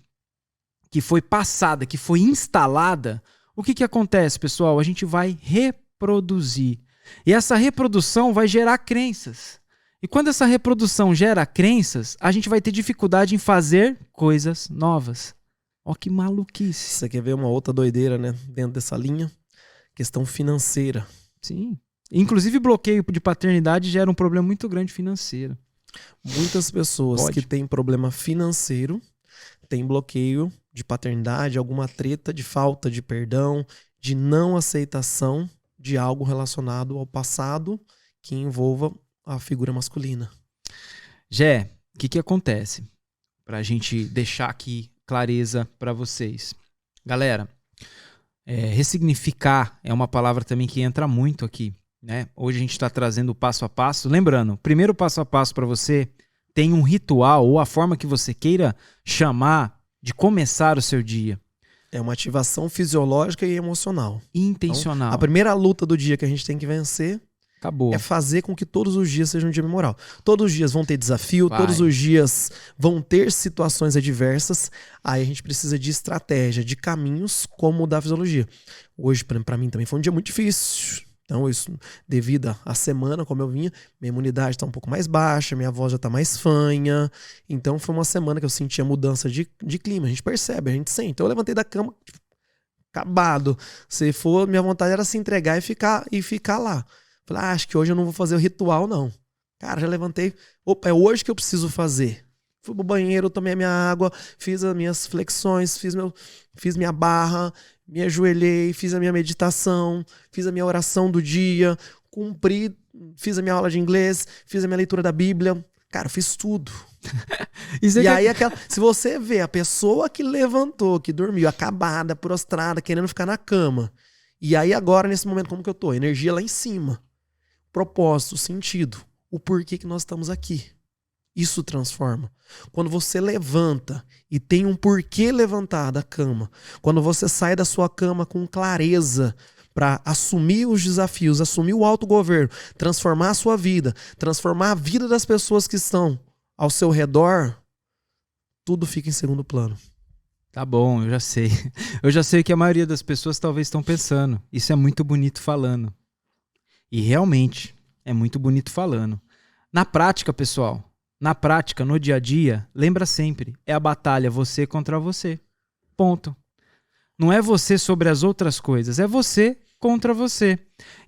que foi passada, que foi instalada, o que acontece, pessoal? A gente vai reproduzir. E essa reprodução vai gerar crenças. E quando essa reprodução gera crenças, a gente vai ter dificuldade em fazer coisas novas. Ó, que maluquice. Você quer ver uma outra doideira, né? Dentro dessa linha? Questão financeira. Sim. Inclusive, bloqueio de paternidade gera um problema muito grande financeiro. Muitas pessoas que têm problema financeiro têm bloqueio de paternidade, alguma treta de falta de perdão, de não aceitação de algo relacionado ao passado que envolva a figura masculina. Jé, o que acontece? Pra gente deixar aqui clareza para vocês. Galera, ressignificar é uma palavra também que entra muito aqui, né? Hoje a gente está trazendo o passo a passo. Lembrando, primeiro passo a passo para você tem um ritual ou a forma que você queira chamar de começar o seu dia. É uma ativação fisiológica e emocional. Intencional. Então, a primeira luta do dia que a gente tem que vencer Acabou. é fazer com que todos os dias sejam um dia memorável. Todos os dias vão ter desafio, todos os dias vão ter situações adversas. Aí a gente precisa de estratégia, de caminhos, como o da fisiologia. Hoje, para mim, também foi um dia muito difícil. Então, isso, devido à semana, como eu vinha, minha imunidade está um pouco mais baixa, minha voz já está mais fanha. Então, foi uma semana que eu senti a mudança de clima. A gente percebe, a gente sente. Então, eu levantei da cama, tipo, acabado. Se for, minha vontade era se entregar e ficar lá. Falei, acho que hoje eu não vou fazer o ritual, não. Cara, já levantei. Opa, é hoje que eu preciso fazer. Fui pro banheiro, tomei a minha água, fiz as minhas flexões, fiz minha barra, me ajoelhei, fiz a minha meditação, fiz a minha oração do dia, cumpri, fiz a minha aula de inglês, fiz a minha leitura da Bíblia. Cara, eu fiz tudo. E aí, se você vê a pessoa que levantou, que dormiu, acabada, prostrada, querendo ficar na cama, e aí agora, nesse momento, como que eu tô? Energia lá em cima. Propósito, sentido, o porquê que nós estamos aqui. Isso transforma. Quando você levanta e tem um porquê levantar da cama, quando você sai da sua cama com clareza para assumir os desafios, assumir o autogoverno, transformar a sua vida, transformar a vida das pessoas que estão ao seu redor, tudo fica em segundo plano. Tá bom, eu já sei. Eu já sei que a maioria das pessoas talvez estão pensando. Isso é muito bonito falando. E realmente é muito bonito falando. Na prática, pessoal, na prática, no dia a dia, lembra sempre, é a batalha você contra você. Ponto. Não é você sobre as outras coisas, é você contra você.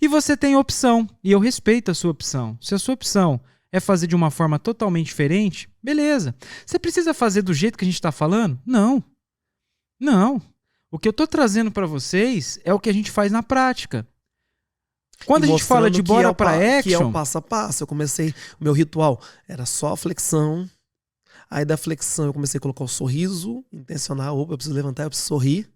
E você tem opção, e eu respeito a sua opção. Se a sua opção é fazer de uma forma totalmente diferente, beleza. Você precisa fazer do jeito que a gente está falando? Não. Não. O que eu estou trazendo para vocês é o que a gente faz na prática. Quando a gente fala de bora pra action... Que é o passo a passo. Eu comecei... O meu ritual era só a flexão. Aí da flexão eu comecei a colocar o sorriso intencional. Opa, eu preciso levantar, eu preciso sorrir.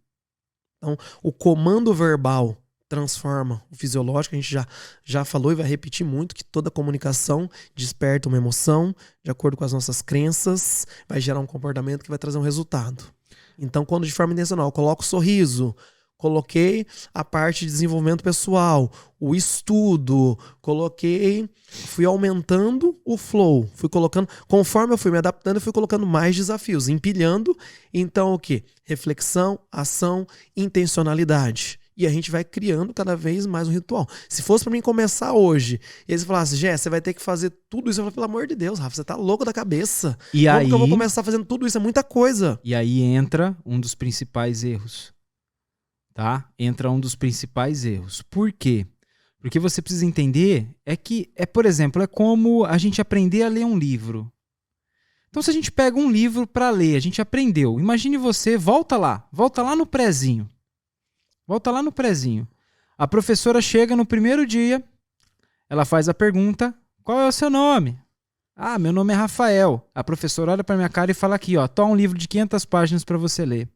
Então, o comando verbal transforma o fisiológico. A gente já falou e vai repetir muito que toda comunicação desperta uma emoção. De acordo com as nossas crenças, vai gerar um comportamento que vai trazer um resultado. Então, quando de forma intencional eu coloco o sorriso... Coloquei a parte de desenvolvimento pessoal, o estudo, fui aumentando o flow, fui colocando, conforme eu fui me adaptando, eu fui colocando mais desafios, empilhando. Então o quê? Reflexão, ação, intencionalidade. E a gente vai criando cada vez mais um ritual. Se fosse para mim começar hoje, e eles falassem, Jé, você vai ter que fazer tudo isso, eu falo, pelo amor de Deus, Rafa, você tá louco da cabeça. Como que eu vou começar fazendo tudo isso? É muita coisa. E aí entra um dos principais erros. Tá? Entra um dos principais erros. Por quê? Porque você precisa entender por exemplo, é como a gente aprender a ler um livro. Então, se a gente pega um livro para ler, a gente aprendeu. Imagine você, volta lá no prézinho. Volta lá no prézinho. A professora chega no primeiro dia, ela faz a pergunta, qual é o seu nome? Ah, meu nome é Rafael. A professora olha para minha cara e fala aqui, ó, toma um livro de 500 páginas para você ler.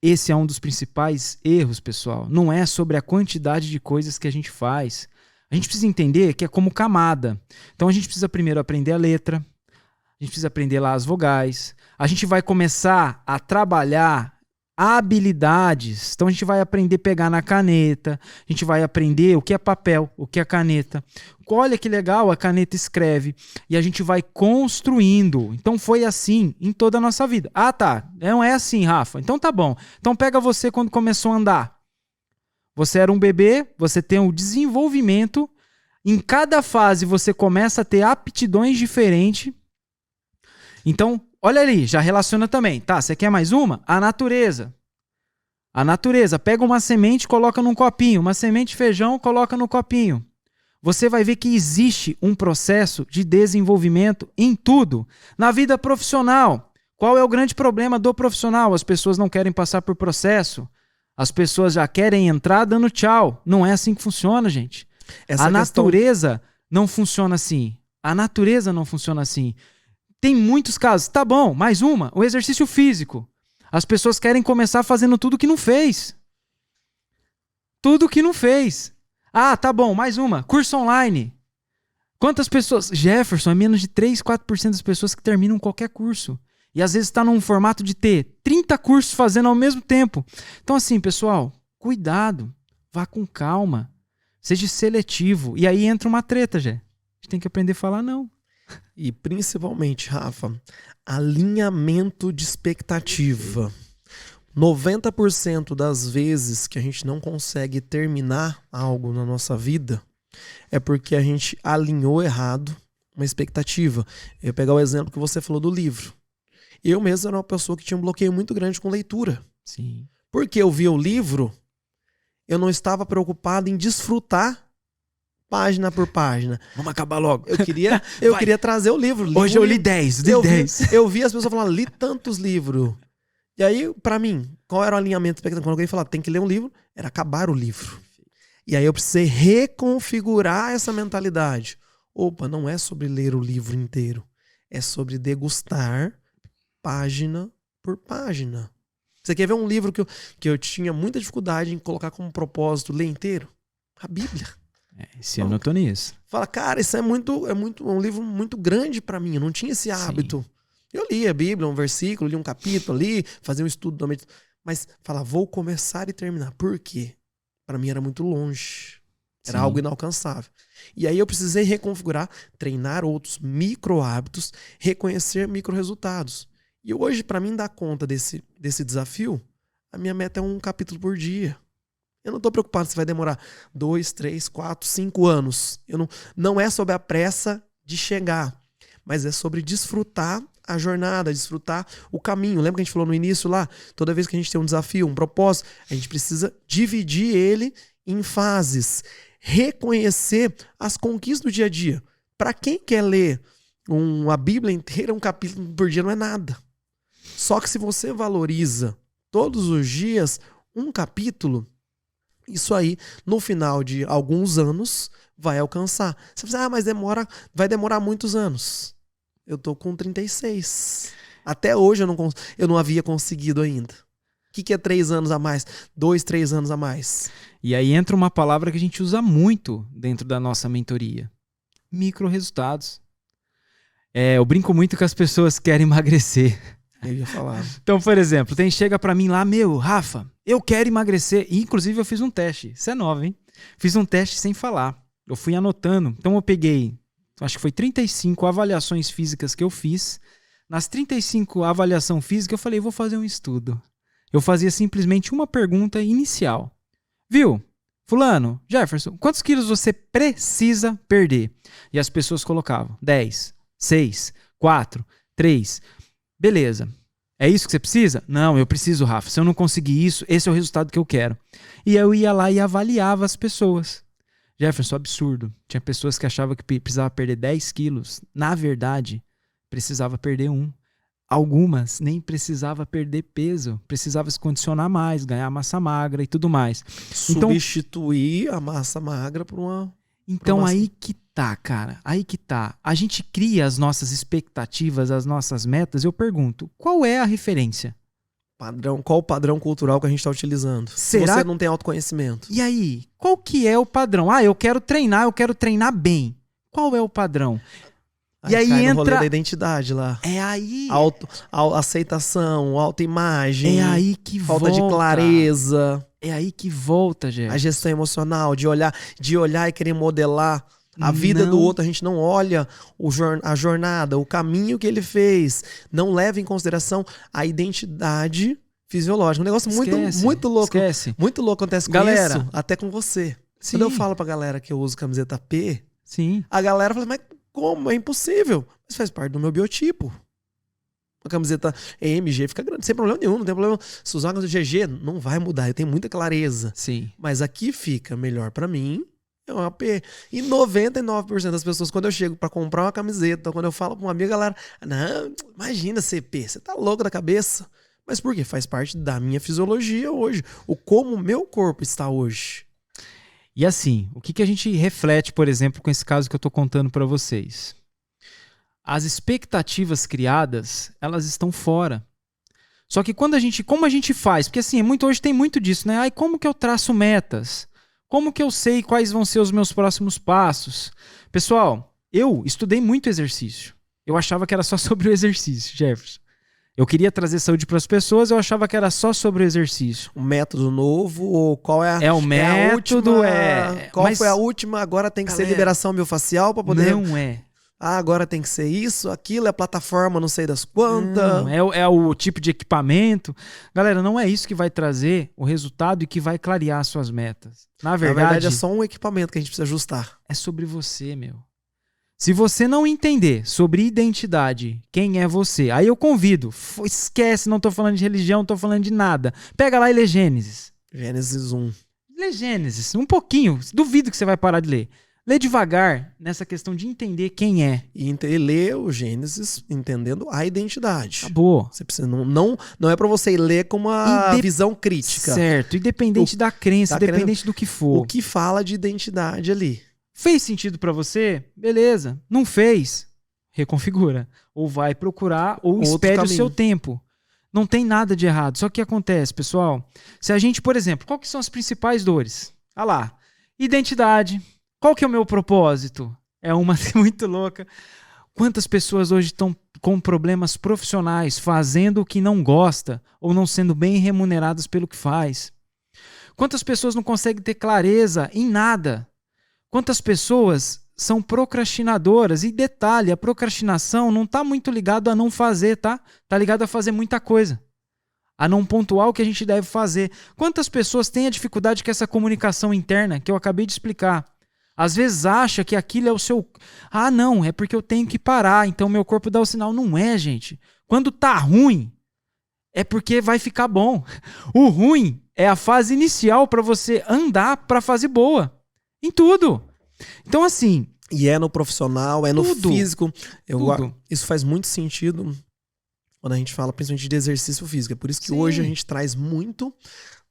Esse é um dos principais erros, pessoal. Não é sobre a quantidade de coisas que a gente faz. A gente precisa entender que é como camada. Então a gente precisa primeiro aprender a letra, a gente precisa aprender lá as vogais, a gente vai começar a trabalhar habilidades. Então a gente vai aprender a pegar na caneta, a gente vai aprender o que é papel, o que é caneta. Olha que legal, a caneta escreve. E a gente vai construindo. Então foi assim em toda a nossa vida. Ah, tá. Não é assim, Rafa. Então tá bom. Então pega você quando começou a andar. Você era um bebê, você tem um desenvolvimento. Em cada fase você começa a ter aptidões diferentes. Então, olha ali, já relaciona também. Tá, você quer mais uma? A natureza. A natureza. Pega uma semente e coloca num copinho. Uma semente de feijão, coloca no copinho. Você vai ver que existe um processo de desenvolvimento em tudo. Na vida profissional, qual é o grande problema do profissional? As pessoas não querem passar por processo. As pessoas já querem entrar dando tchau. Não é assim que funciona, gente. A natureza não funciona assim. A natureza não funciona assim. Tem muitos casos. Tá bom, mais uma. O exercício físico. As pessoas querem começar fazendo tudo que não fez. Tudo que não fez. Ah, tá bom, mais uma. Curso online. Quantas pessoas... Jefferson, é menos de 3, 4% das pessoas que terminam qualquer curso. E às vezes está num formato de ter 30 cursos fazendo ao mesmo tempo. Então assim, pessoal, cuidado. Vá com calma. Seja seletivo. E aí entra uma treta, Jé. A gente tem que aprender a falar não. E principalmente, Rafa, alinhamento de expectativa. 90% das vezes que a gente não consegue terminar algo na nossa vida é porque a gente alinhou errado uma expectativa. Eu vou pegar o exemplo que você falou do livro. Eu mesmo era uma pessoa que tinha um bloqueio muito grande com leitura. Sim. Porque eu via o livro, eu não estava preocupado em desfrutar página por página. Vamos acabar logo. Eu queria trazer o livro. Hoje eu li 10, li 10. Eu vi as pessoas falando, li tantos livros. E aí, pra mim, qual era o alinhamento? Quando alguém falava, tem que ler um livro, era acabar o livro. E aí eu precisei reconfigurar essa mentalidade. Opa, não é sobre ler o livro inteiro. É sobre degustar página por página. Você quer ver um livro que eu tinha muita dificuldade em colocar como propósito ler inteiro? A Bíblia. Esse ano eu tô nisso. Fala, cara, isso é um livro muito grande pra mim. Eu não tinha esse hábito. Sim. Eu li a Bíblia, um versículo, li um capítulo ali, fazia um estudo da meditação. Mas fala, vou começar e terminar. Por quê? Para mim era muito longe. Era algo inalcançável. E aí eu precisei reconfigurar, treinar outros micro hábitos, reconhecer micro resultados. E hoje, para mim dar conta desse desafio, a minha meta é um capítulo por dia. Eu não estou preocupado se vai demorar 2, 3, 4, 5 anos. Não é sobre a pressa de chegar, mas é sobre desfrutar a jornada, desfrutar o caminho. Lembra que a gente falou no início lá? Toda vez que a gente tem um desafio, um propósito, a gente precisa dividir ele em fases. Reconhecer as conquistas do dia a dia. Para quem quer ler a Bíblia inteira, um capítulo por dia não é nada. Só que se você valoriza todos os dias um capítulo, isso aí, no final de alguns anos, vai alcançar. Você fala, mas vai demorar muitos anos. Eu tô com 36. Até hoje eu não havia conseguido ainda. O que é 3 anos a mais? 2, 3 anos a mais. E aí entra uma palavra que a gente usa muito dentro da nossa mentoria. Micro-resultados. Eu brinco muito que as pessoas querem emagrecer. Eu ia falar. Então, por exemplo, chega pra mim lá, Rafa, eu quero emagrecer. E, inclusive, eu fiz um teste. Isso é novo, hein? Fiz um teste sem falar. Eu fui anotando. Então, eu peguei, acho que foi 35 avaliações físicas que eu fiz. Nas 35 avaliações físicas, eu falei, vou fazer um estudo. Eu fazia simplesmente uma pergunta inicial. Viu? Fulano, Jefferson, quantos quilos você precisa perder? E as pessoas colocavam 10, 6, 4, 3... Beleza. É isso que você precisa? Não, eu preciso, Rafa. Se eu não conseguir isso, esse é o resultado que eu quero. E eu ia lá e avaliava as pessoas. Jefferson, absurdo. Tinha pessoas que achavam que precisava perder 10 quilos. Na verdade, precisava perder 1. Algumas nem precisava perder peso. Precisava se condicionar mais, ganhar massa magra e tudo mais. Substituir a massa magra por uma... Então aí que tá, cara. Aí que tá. A gente cria as nossas expectativas, as nossas metas. Eu pergunto, qual é a referência? Qual o padrão cultural que a gente está utilizando? Será? Você não tem autoconhecimento. E aí, qual que é o padrão? Eu quero treinar bem. Qual é o padrão? E aí entra o rolê da identidade lá. É aí. Aceitação, autoimagem. É aí que volta. Falta de clareza. É aí que volta, gente. A gestão emocional, de olhar e querer modelar a vida do outro. A gente não olha a jornada, o caminho que ele fez. Não leva em consideração a identidade fisiológica. Um negócio muito louco. Esquece. Muito louco acontece com isso, até com você. Sim. Quando eu falo pra galera que eu uso camiseta P, sim, a galera fala, mas como? É impossível. Mas faz parte do meu biotipo. Uma camiseta MG fica grande, sem problema nenhum, não tem problema. Se usar uma camiseta GG, não vai mudar, eu tenho muita clareza. Sim. Mas aqui fica melhor pra mim, é uma AP. E 99% das pessoas, quando eu chego pra comprar uma camiseta, quando eu falo pra uma amiga, a galera, não, imagina CP, você tá louco da cabeça. Mas por quê? Faz parte da minha fisiologia hoje, como o meu corpo está hoje. E assim, o que a gente reflete, por exemplo, com esse caso que eu tô contando pra vocês? As expectativas criadas, elas estão fora. Só que como a gente faz? Porque assim, hoje tem muito disso, né? Ai, como que eu traço metas? Como que eu sei quais vão ser os meus próximos passos? Pessoal, eu estudei muito exercício. Eu achava que era só sobre o exercício, Jefferson. Eu queria trazer saúde para as pessoas, eu achava que era só sobre o exercício. Um método novo, ou qual é o método, Qual foi a última? Agora tem que ser liberação miofascial para poder... Não é. Agora tem que ser isso, aquilo, é plataforma, não sei das quantas. Não, é o tipo de equipamento. Galera, não é isso que vai trazer o resultado e que vai clarear suas metas. Na verdade é só um equipamento que a gente precisa ajustar. É sobre você, meu. Se você não entender sobre identidade, quem é você, aí eu convido, esquece, não tô falando de religião, não tô falando de nada. Pega lá e lê Gênesis. Gênesis 1. Lê Gênesis, um pouquinho, duvido que você vai parar de ler. Lê devagar nessa questão de entender quem é. E lê o Gênesis entendendo a identidade. Acabou. Você precisa, não é pra você ler com uma visão crítica. Certo, independente da crença, independente do que for. O que fala de identidade ali. Fez sentido pra você? Beleza. Não fez? Reconfigura. Ou vai procurar, ou espere o seu tempo. Não tem nada de errado. Só que o que acontece, pessoal? Se a gente, por exemplo, qual que são as principais dores? Ah lá, identidade. Qual que é o meu propósito? É uma muito louca. Quantas pessoas hoje estão com problemas profissionais, fazendo o que não gosta, ou não sendo bem remuneradas pelo que faz? Quantas pessoas não conseguem ter clareza em nada? Quantas pessoas são procrastinadoras? E detalhe, a procrastinação não está muito ligado a não fazer, tá? Está ligado a fazer muita coisa. A não pontuar o que a gente deve fazer. Quantas pessoas têm a dificuldade com essa comunicação interna que eu acabei de explicar? Às vezes acha que aquilo é o seu... Ah, não, é porque eu tenho que parar, então meu corpo dá o sinal. Não é, gente. Quando tá ruim, é porque vai ficar bom. O ruim é a fase inicial para você andar para a fase boa. Em tudo. Então, assim... E é no profissional, é no físico. Tudo. Isso faz muito sentido quando a gente fala principalmente de exercício físico. É por isso que hoje a gente traz muito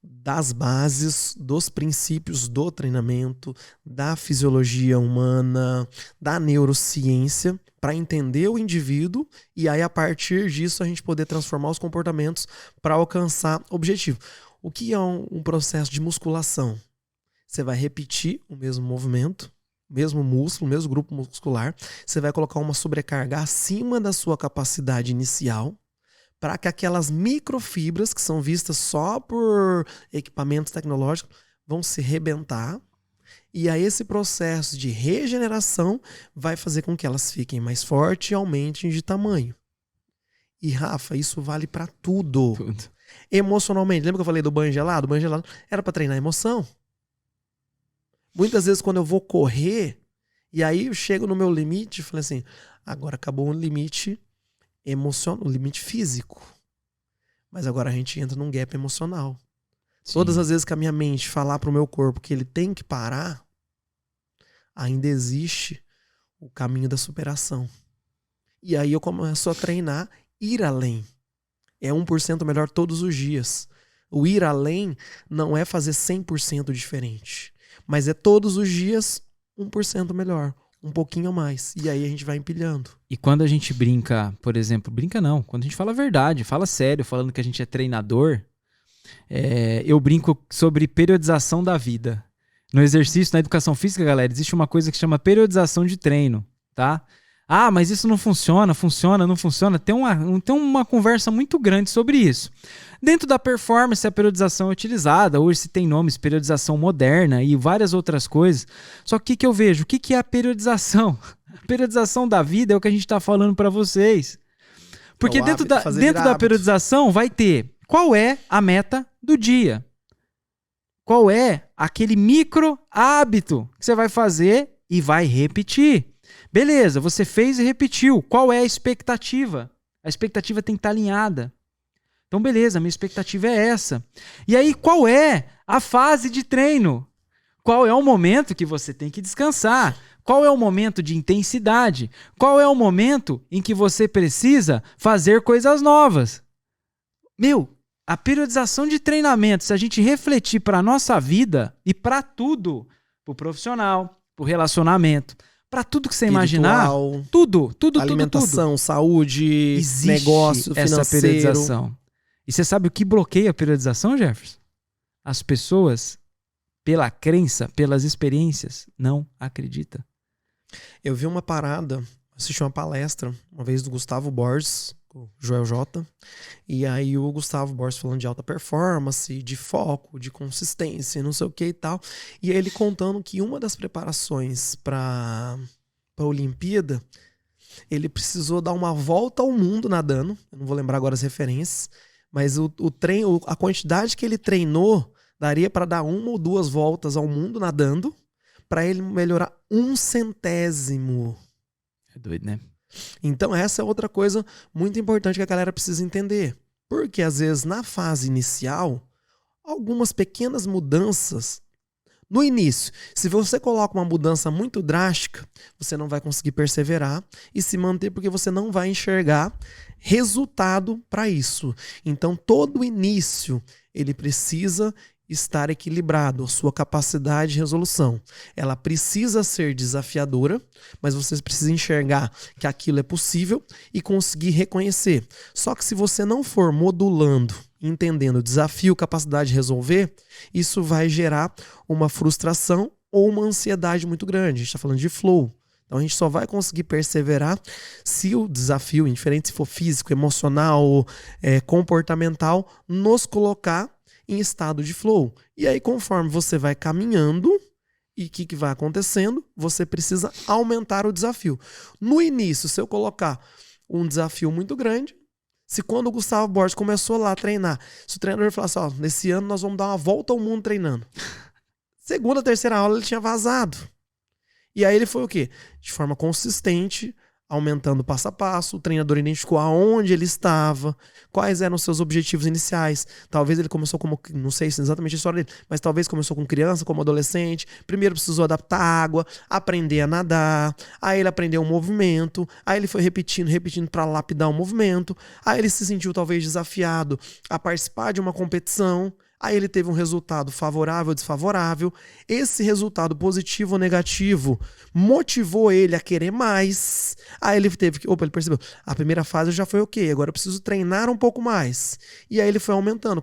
das bases, dos princípios do treinamento, da fisiologia humana, da neurociência, para entender o indivíduo e aí, a partir disso, a gente poder transformar os comportamentos para alcançar o objetivo. O que é um processo de musculação? Você vai repetir o mesmo movimento, mesmo músculo, mesmo grupo muscular. Você vai colocar uma sobrecarga acima da sua capacidade inicial para que aquelas microfibras que são vistas só por equipamentos tecnológicos vão se rebentar. E aí esse processo de regeneração vai fazer com que elas fiquem mais fortes e aumentem de tamanho. E, Rafa, isso vale para tudo. Emocionalmente. Lembra que eu falei do banho gelado? O banho gelado era para treinar a emoção. Muitas vezes quando eu vou correr, e aí eu chego no meu limite, e falei assim, agora acabou o limite emocional, o limite físico. Mas agora a gente entra num gap emocional. Sim. Todas as vezes que a minha mente falar pro meu corpo que ele tem que parar, ainda existe o caminho da superação. E aí eu começo a treinar, ir além. É 1% melhor todos os dias. O ir além não é fazer 100% diferente. Mas é todos os dias 1% melhor, um pouquinho a mais. E aí a gente vai empilhando. E quando a gente brinca, por exemplo, brinca não, quando a gente fala a verdade, fala sério, falando que a gente é treinador, eu brinco sobre periodização da vida. No exercício, na educação física, galera, existe uma coisa que se chama periodização de treino, tá? Ah, mas isso não funciona, não funciona. Tem uma conversa muito grande sobre isso. Dentro da performance, a periodização é utilizada. Hoje se tem nomes, periodização moderna e várias outras coisas. Só que o que eu vejo? O que é a periodização? A periodização da vida é o que a gente está falando para vocês. Porque dentro da periodização vai ter qual é a meta do dia. Qual é aquele micro hábito que você vai fazer e vai repetir. Beleza, você fez e repetiu. Qual é a expectativa? A expectativa tem que estar alinhada. Então, beleza, minha expectativa é essa. E aí, qual é a fase de treino? Qual é o momento que você tem que descansar? Qual é o momento de intensidade? Qual é o momento em que você precisa fazer coisas novas? Meu, a periodização de treinamento, se a gente refletir para a nossa vida e para tudo, para o profissional, para o relacionamento, para tudo que você imaginar, tudo, alimentação, saúde, existe negócio financeiro. Essa periodização. E você sabe o que bloqueia a periodização, Jefferson? As pessoas, pela crença, pelas experiências, não acreditam. Eu vi uma parada, assisti uma palestra uma vez do Gustavo Borges, o Joel J. E aí o Gustavo Borges falando de alta performance, de foco, de consistência, não sei o que e tal. E aí ele contando que uma das preparações para a Olimpíada, ele precisou dar uma volta ao mundo nadando. Eu não vou lembrar agora as referências, mas a quantidade que ele treinou daria para dar 1 ou 2 voltas ao mundo nadando, para ele melhorar 1/100º. É doido, né? Então essa é outra coisa muito importante que a galera precisa entender. Porque às vezes na fase inicial, algumas pequenas mudanças no início, se você coloca uma mudança muito drástica, você não vai conseguir perseverar e se manter porque você não vai enxergar resultado para isso. Então todo início ele precisa estar equilibrado, a sua capacidade de resolução. Ela precisa ser desafiadora, mas você precisa enxergar que aquilo é possível e conseguir reconhecer. Só que se você não for modulando, entendendo o desafio, capacidade de resolver, isso vai gerar uma frustração ou uma ansiedade muito grande. A gente está falando de flow. Então a gente só vai conseguir perseverar se o desafio, indiferente se for físico, emocional, comportamental, nos colocar em estado de flow. E aí, conforme você vai caminhando, e o que vai acontecendo, você precisa aumentar o desafio. No início, se eu colocar um desafio muito grande, se quando o Gustavo Borges começou lá a treinar, se o treinador falasse, ó, nesse ano nós vamos dar uma volta ao mundo treinando. Segunda, terceira aula ele tinha vazado. E aí ele foi o quê? De forma consistente, aumentando passo a passo, o treinador identificou aonde ele estava, quais eram os seus objetivos iniciais. Talvez ele começou como, não sei se é exatamente a história dele, mas talvez começou com criança, como adolescente. Primeiro precisou adaptar a água, aprender a nadar. Aí ele aprendeu um movimento, aí ele foi repetindo para lapidar o movimento. Aí ele se sentiu talvez desafiado a participar de uma competição. Aí ele teve um resultado favorável ou desfavorável. Esse resultado positivo ou negativo motivou ele a querer mais. Aí ele teve que... ele percebeu. A primeira fase já foi ok, agora eu preciso treinar um pouco mais. E aí ele foi aumentando.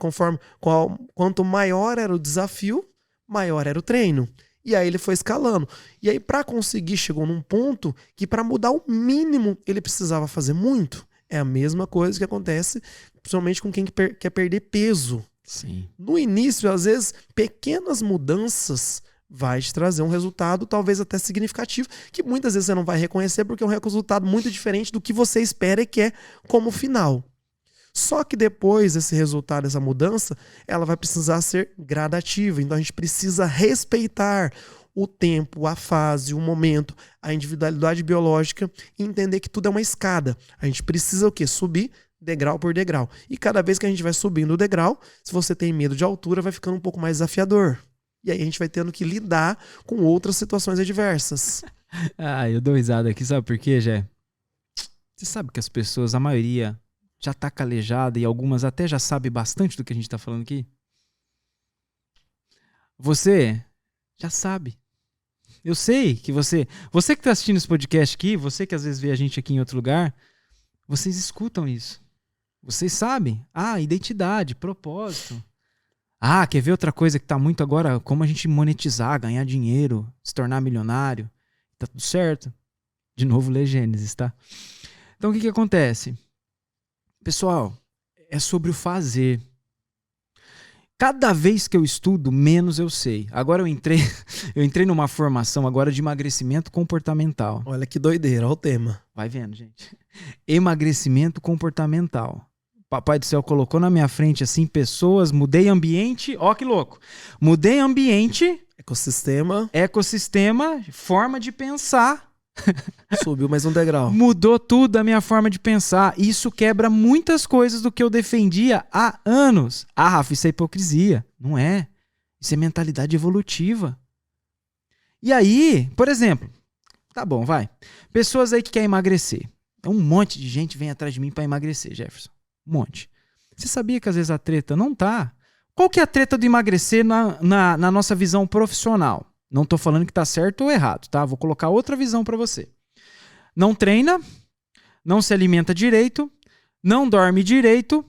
Quanto maior era o desafio, maior era o treino. E aí ele foi escalando. E aí para conseguir, chegou num ponto que para mudar o mínimo, ele precisava fazer muito. É a mesma coisa que acontece, principalmente com quem quer perder peso. Sim. No início, às vezes, pequenas mudanças vai te trazer um resultado talvez até significativo, que muitas vezes você não vai reconhecer porque é um resultado muito diferente do que você espera e quer como final. Só que depois esse resultado, essa mudança, ela vai precisar ser gradativa. Então a gente precisa respeitar o tempo, a fase, o momento, a individualidade biológica e entender que tudo é uma escada. A gente precisa o quê? Subir degrau por degrau. E cada vez que a gente vai subindo o degrau, se você tem medo de altura, vai ficando um pouco mais desafiador. E aí a gente vai tendo que lidar com outras situações adversas. Eu dou risada aqui, sabe por quê, Jé? Você sabe que as pessoas, a maioria, já tá calejada e algumas até já sabe bastante do que a gente tá falando aqui? Você já sabe. Eu sei que você que tá assistindo esse podcast aqui, você que às vezes vê a gente aqui em outro lugar, vocês escutam isso. Vocês sabem. Identidade, propósito. Quer ver outra coisa que tá muito agora? Como a gente monetizar, ganhar dinheiro, se tornar milionário. Tá tudo certo. De novo, lê Gênesis, tá? Então, o que acontece? Pessoal, é sobre o fazer. Cada vez que eu estudo, menos eu sei. Agora eu entrei numa formação agora de emagrecimento comportamental. Olha que doideira, olha o tema. Vai vendo, gente. Emagrecimento comportamental. Papai do céu colocou na minha frente assim pessoas, mudei ambiente, ó que louco. Mudei ambiente, ecossistema, forma de pensar. Subiu mais um degrau. Mudou tudo a minha forma de pensar. Isso quebra muitas coisas do que eu defendia há anos. Rafa, isso é hipocrisia. Não é. Isso é mentalidade evolutiva. E aí, por exemplo, tá bom, vai. Pessoas aí que querem emagrecer. Um monte de gente vem atrás de mim para emagrecer, Jefferson. Um monte. Você sabia que às vezes a treta não tá? Qual que é a treta do emagrecer na nossa visão profissional? Não tô falando que tá certo ou errado, tá? Vou colocar outra visão para você. Não treina, não se alimenta direito, não dorme direito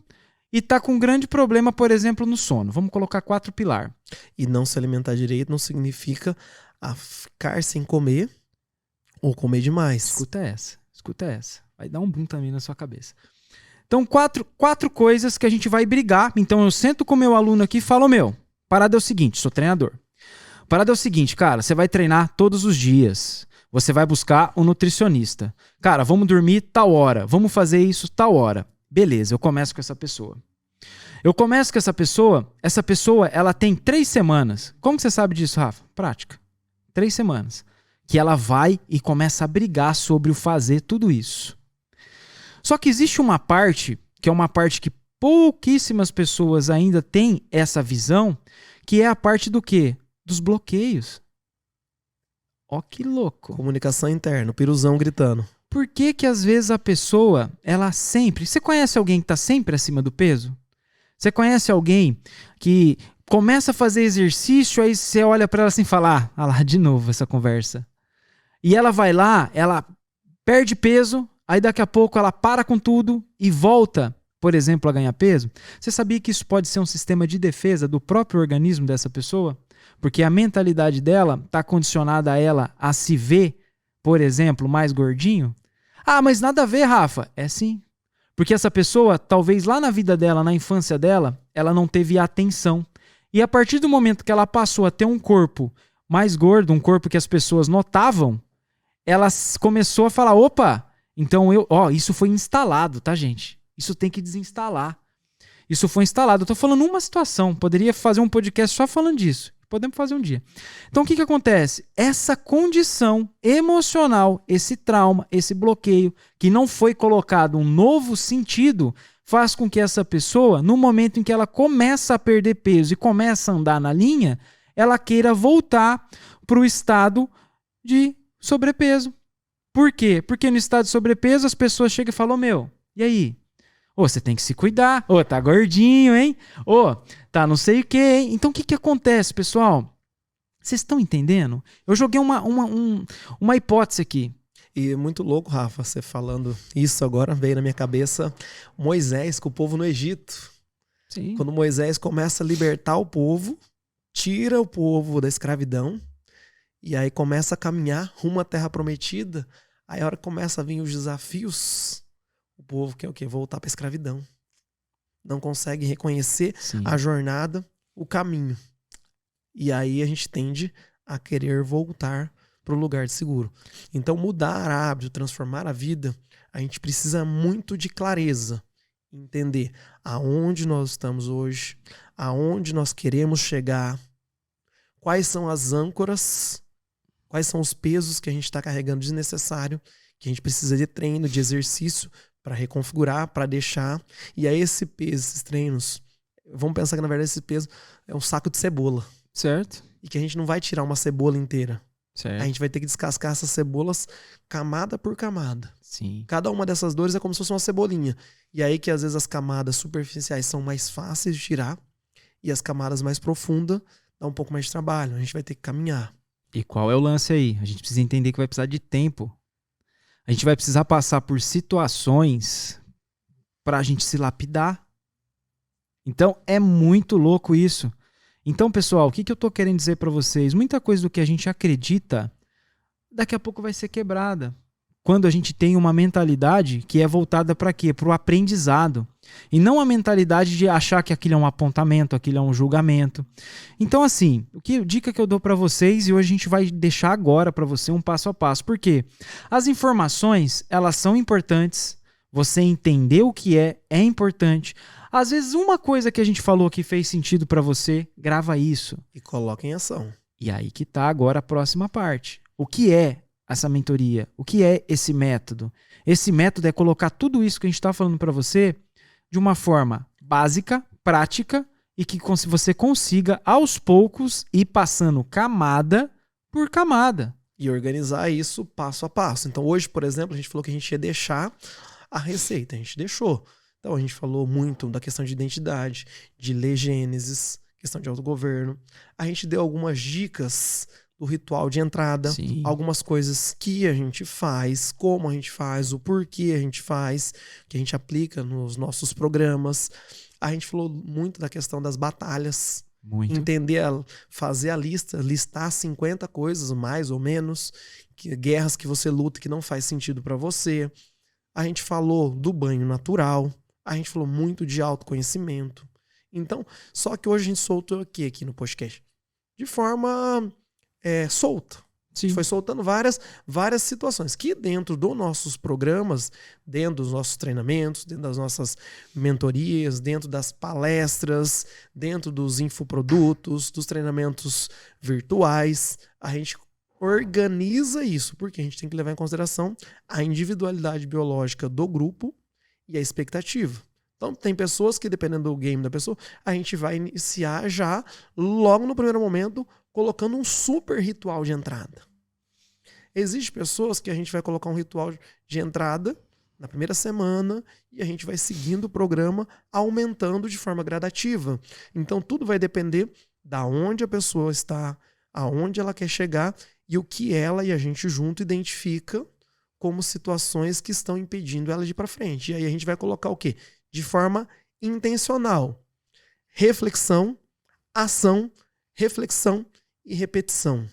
e tá com um grande problema, por exemplo, no sono. Vamos colocar 4 pilares. E não se alimentar direito não significa ficar sem comer ou comer demais. Escuta essa. Vai dar um boom também na sua cabeça. Então, quatro coisas que a gente vai brigar. Então, eu sento com o meu aluno aqui e falo, parada é o seguinte, sou treinador. Parada é o seguinte, cara, você vai treinar todos os dias. Você vai buscar um nutricionista. Cara, vamos dormir tal hora. Vamos fazer isso tal hora. Beleza, eu começo com essa pessoa. Essa pessoa, ela tem 3 semanas. Como que você sabe disso, Rafa? Prática. 3 semanas. Que ela vai e começa a brigar sobre o fazer tudo isso. Só que existe uma parte, que é uma parte que pouquíssimas pessoas ainda têm essa visão, que é a parte do quê? Dos bloqueios. Ó que louco. Comunicação interna, o piruzão gritando. Por que que às vezes a pessoa, ela sempre... Você conhece alguém que está sempre acima do peso? Você conhece alguém que começa a fazer exercício, aí você olha para ela assim e fala, ah lá, de novo essa conversa. E ela vai lá, ela perde peso, aí daqui a pouco ela para com tudo e volta, por exemplo, a ganhar peso. Você sabia que isso pode ser um sistema de defesa do próprio organismo dessa pessoa? Porque a mentalidade dela está condicionada a ela a se ver, por exemplo, mais gordinho. Ah, mas nada a ver, Rafa. É sim. Porque essa pessoa, talvez lá na vida dela, na infância dela, ela não teve atenção. E a partir do momento que ela passou a ter um corpo mais gordo, um corpo que as pessoas notavam, ela começou a falar, opa, então isso foi instalado, tá, gente? Isso tem que desinstalar. Isso foi instalado. Eu tô falando uma situação, poderia fazer um podcast só falando disso. Podemos fazer um dia. Então, o que acontece? Essa condição emocional, esse trauma, esse bloqueio, que não foi colocado um novo sentido, faz com que essa pessoa, no momento em que ela começa a perder peso e começa a andar na linha, ela queira voltar para o estado de sobrepeso. Por quê? Porque no estado de sobrepeso as pessoas chegam e falam, e aí? Você tem que se cuidar. Tá gordinho, hein? Tá não sei o que, hein? Então, o que acontece, pessoal? Vocês estão entendendo? Eu joguei uma hipótese aqui. E muito louco, Rafa, você falando isso agora, veio na minha cabeça Moisés com o povo no Egito. Sim. Quando Moisés começa a libertar o povo, tira o povo da escravidão, e aí começa a caminhar rumo à terra prometida, aí a hora que começa a vir os desafios, o povo quer o quê? Voltar para a escravidão. Não consegue reconhecer a jornada, o caminho. E aí a gente tende a querer voltar para o lugar de seguro. Então mudar hábito, transformar a vida, a gente precisa muito de clareza. Entender aonde nós estamos hoje, aonde nós queremos chegar, quais são as âncoras, quais são os pesos que a gente está carregando desnecessário, que a gente precisa de treino, de exercício, para reconfigurar, para deixar. E aí esse peso, esses treinos, vamos pensar que na verdade esse peso é um saco de cebola. Certo. E que a gente não vai tirar uma cebola inteira. Certo. A gente vai ter que descascar essas cebolas camada por camada. Sim. Cada uma dessas dores é como se fosse uma cebolinha. E aí que às vezes as camadas superficiais são mais fáceis de tirar e as camadas mais profundas dá um pouco mais de trabalho. A gente vai ter que caminhar. E qual é o lance aí? A gente precisa entender que vai precisar de tempo. A gente vai precisar passar por situações para a gente se lapidar. Então, é muito louco isso. Então, pessoal, o que eu tô querendo dizer para vocês? Muita coisa do que a gente acredita, daqui a pouco vai ser quebrada. Quando a gente tem uma mentalidade que é voltada para quê? Para o aprendizado. E não a mentalidade de achar que aquilo é um apontamento, aquilo é um julgamento. Então, assim, dica que eu dou para vocês, e hoje a gente vai deixar agora para você um passo a passo. Por quê? As informações, elas são importantes. Você entender o que é importante. Às vezes, uma coisa que a gente falou que fez sentido para você, grava isso. E coloca em ação. E aí que tá agora a próxima parte. O que é essa mentoria? O que é esse método? Esse método é colocar tudo isso que a gente está falando para você de uma forma básica, prática e que você consiga aos poucos ir passando camada por camada. E organizar isso passo a passo. Então hoje, por exemplo, a gente falou que a gente ia deixar a receita. A gente deixou. Então a gente falou muito da questão de identidade, de ler Gênesis, questão de autogoverno. A gente deu algumas dicas do ritual de entrada, Sim. Algumas coisas que a gente faz, como a gente faz, o porquê a gente faz, que a gente aplica nos nossos programas. A gente falou muito da questão das batalhas. Muito. Entender, fazer a lista, listar 50 coisas, mais ou menos, guerras que você luta que não faz sentido para você. A gente falou do banho natural. A gente falou muito de autoconhecimento. Então, só que hoje a gente soltou aqui no podcast de forma solta. Sim. Foi soltando várias situações que dentro dos nossos programas, dentro dos nossos treinamentos, dentro das nossas mentorias, dentro das palestras, dentro dos infoprodutos, dos treinamentos virtuais, a gente organiza isso, porque a gente tem que levar em consideração a individualidade biológica do grupo e a expectativa. Então, tem pessoas que, dependendo do game da pessoa, a gente vai iniciar já, logo no primeiro momento, colocando um super ritual de entrada. Existem pessoas que a gente vai colocar um ritual de entrada na primeira semana e a gente vai seguindo o programa, aumentando de forma gradativa. Então, tudo vai depender da onde a pessoa está, aonde ela quer chegar e o que ela e a gente junto identifica como situações que estão impedindo ela de ir para frente. E aí a gente vai colocar o quê? De forma intencional. Reflexão, ação, reflexão e repetição.